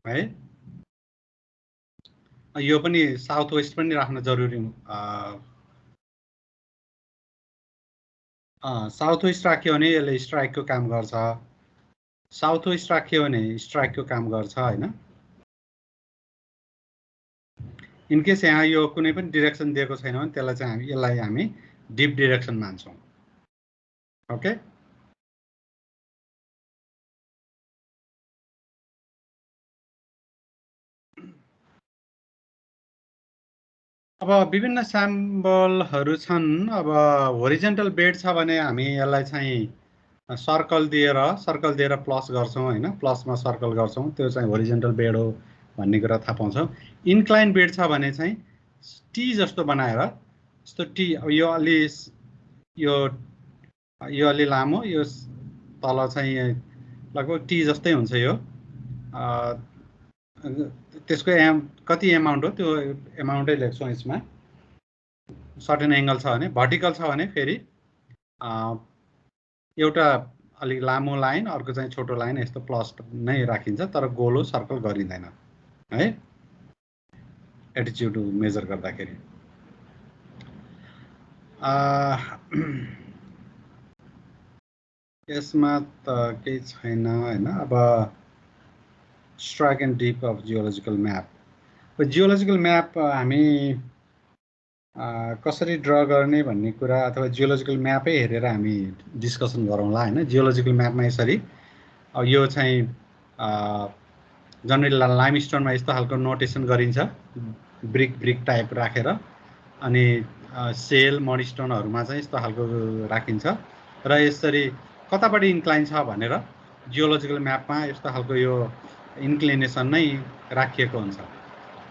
है यो पनि साउथ वेस्ट पनि राख्न जरुरी साउथ वेस्ट राख्यो भने यसले स्ट्राइकको काम गर्छ साउथ वेस्ट राख्यो भने स्ट्राइकको काम गर्छ हैन इनकेस यहाँ यो कुनै पनि डाइरेक्सन दिएको छैन भने त्यसलाई चाहिँ यसलाई हामी डिप डाइरेक्सन मान्छौं ओके अब विभिन्न स्याम्पलहरू छन् अब होरिजेन्टल बेड छ भने हामी यसलाई चाहिँ सर्कल दिएर प्लस गर्छौं हैन प्लसमा सर्कल गर्छौं त्यो चाहिँ होरिजेन्टल बेड हो भन्ने कुरा थाहा पाउँछौं इन्क्लाइन बेड छ भने चाहिँ टी जस्तो बनाएर जस्तो टी यो अलि लामो यो तल चाहिँ लगभग टी जस्तै हुन्छ यो त्यसको कति एमाउन्ट हो त्यो एमाउन्टै लेख्छौं यसमा सर्टेन एंगल छ भने भर्टिकल छ भने फेरि एउटा अलि लामो लाइन अर्को चाहिँ छोटो लाइन यस्तो प्लस नै राखिन्छ तर गोलो सर्कल गरिँदैन है एटिट्युड मेजर गर्दाखेरि यसमा त केही छैन हैन अब strike and dip of geological map geological map हामी कसरी ड्र गर्ने भन्ने कुरा अथवा जियोलोजिकल म्यापै हेरेर हामी डिस्कसन गरौँला हैन जियोलोजिकल म्यापमा यसरी अब यो चाहिँ जनरली लाइमस्टोनमा यस्तो खालको नोटेसन गरिन्छ ब्रिक टाइप राखेर अनि सेल मडस्टोनहरुमा चाहिँ यस्तो खालको राखिन्छ र यसरी कतापटि इन्क्लाइन छ भनेर जियोलोजिकल म्यापमा यस्तो खालको यो इन्क्लिनेसन नै राखिएको हुन्छ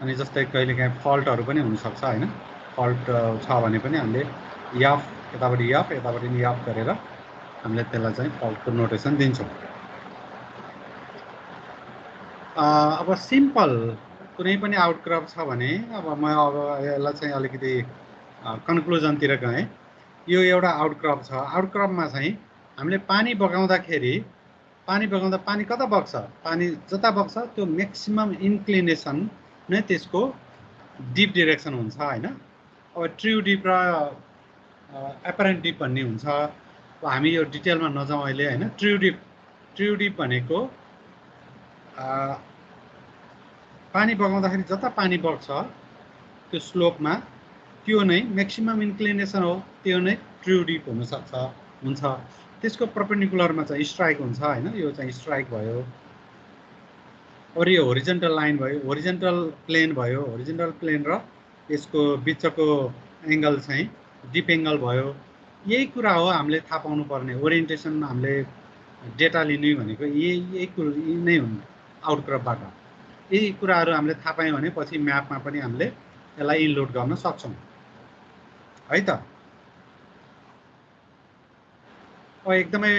अनि जस्तै कहिलेकाहीँ फल्टहरु पनि हुन सक्छ हैन फल्ट छ भने पनि हामीले एफ यतापटि एफ गरेर हामीले त्यसलाई चाहिँ फल्टको नोटेसन दिन्छौं अब सिम्पल कुनै पनि आउटक्रप छ भने अब म अब यसलाई चाहिँ अलिकति कन्क्लुजनतिर गएँ यो एउटा आउटक्रप छ आउटक्रपमा चाहिँ हामीले पानी बगाउँदाखेरि पानी कता बग्छ पानी जता बग्छ त्यो म्याक्सिमम इन्क्लिनेसन नै त्यसको डिप डाइरेक्सन हुन्छ हैन अब ट्रु डिप र एपरेन्ट डिप भन्ने हुन्छ अब हामी यो डिटेलमा नजाउँ अहिले हैन ट्रु डिप भनेको पानी बगाउँदाखेरि जता पानी बग्छ त्यो स्लोपमा त्यो नै म्याक्सिमम इन्क्लिनेसन हो त्यो नै ट्रु डिप हुन सक्छ हुन्छ त्यसको परपेन्डिकुलरमा चाहिँ स्ट्राइक हुन्छ हैन यो चाहिँ स्ट्राइक भयो और यो होरिजेन्टल लाइन भयो होरिजेन्टल प्लेन र यसको बिचको एंगल चाहिँ डिप एंगल भयो यही कुरा हो हामीले थाहा पाउनु पर्ने ओरिएन्टेसन हामीले डेटा लिने भनेको यही कुरा नै हुन् आउटक्रपबाट यही कुराहरु हामीले थाहा पायौं भने पछि म्यापमा पनि हामीले यसलाई इनलोड गर्न सक्छौं है त अब एकदमै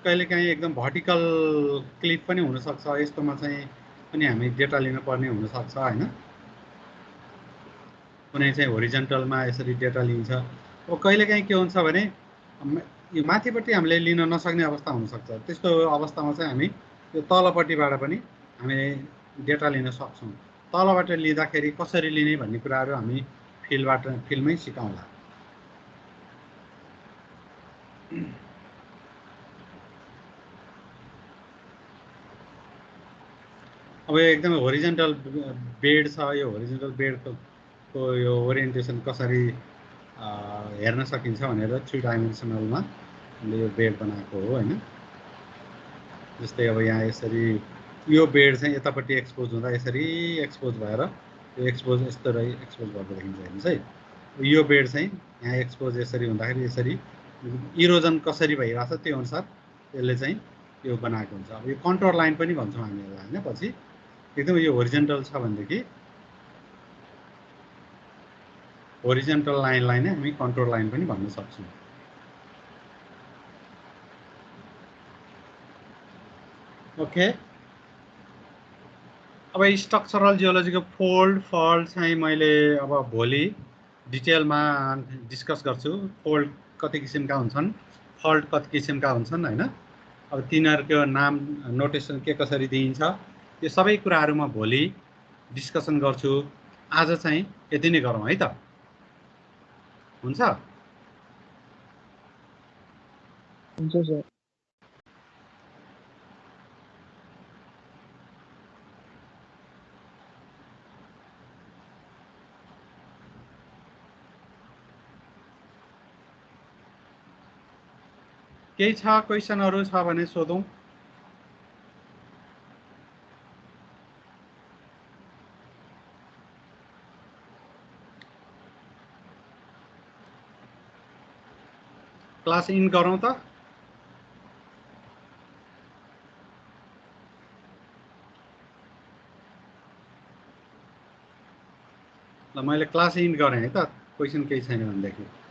कहिलेकाहीँ एकदम भर्टिकल क्लिप पनि हुन सक्छ यस्तोमा चाहिँ पनि हामी डेटा लिन पर्ने हुन सक्छ हैन कुनै चाहिँ होरिजेन्टलमा यसरी डेटा लिन्छ अब कहिलेकाहीँ के हुन्छ भने यो माथिपट्टि हामीले लिन नसक्ने अवस्था हुन सक्छ त्यस्तो अवस्थामा चाहिँ हामी यो तलपट्टिबाट पनि हामीले डेटा लिन सक्छौं तलबाट लिँदाखेरि कसरी लिने भन्ने कुराहरु हामी फिल्डमै सिकाउँला अब यो एकदमै होरिजेन्टल बेड छ, यो होरिजेन्टल बेडको यो ओरिएन्टेसन कसरी हेर्न सकिन्छ भनेर 3 डाइमेन्सनलमा यो बेड बनाएको हो हैन। जस्तै अब यहाँ यसरी यो बेड चाहिँ यतापट्टि एक्सपोज हुँदा यसरी एक्सपोज भएर यो एक्सपोज यस्तो एक्सपोज भएको देखिन्छ हेर्नुहोस् है। यो बेड चाहिँ यहाँ एक्सपोज यसरी हुँदाखेरि यसरी इरोजन कसरी भइरहेछ त्यो अनुसार यसले चाहिँ यो बनाएको हुन्छ। अब यो कन्ट्रोल लाइन पनि भन्छौँ हामी यसलाई हैन। पछि एकदम यो होरिजेन्टल छ भनेदेखि होरिजेन्टल लाइनलाई नै हामी कन्ट्रोल लाइन पनि भन्न सक्छौँ। ओके, अब स्ट्रक्चरल जियोलोजीको फोल्ड चाहिँ मैले अब भोलि डिटेलमा डिस्कस गर्छु। फोल्ड कति किसिमका हुन्छन्, फल्ट कति किसिमका हुन्छन् हैन। अब तिनीहरूको नाम नोटेसन के कसरी दिइन्छ यो सबै कुराहरू म भोलि डिस्कसन गर्छु। आज चाहिँ यति नै गरौँ है त, हुन्छ? हुन्छ सर। केही छ क्वेसनहरू छ भने सोधौँ। क्लास इन गरौँ त। ल मैले क्लास इन गरेँ है त, क्वेसन केही छैन भनेदेखि।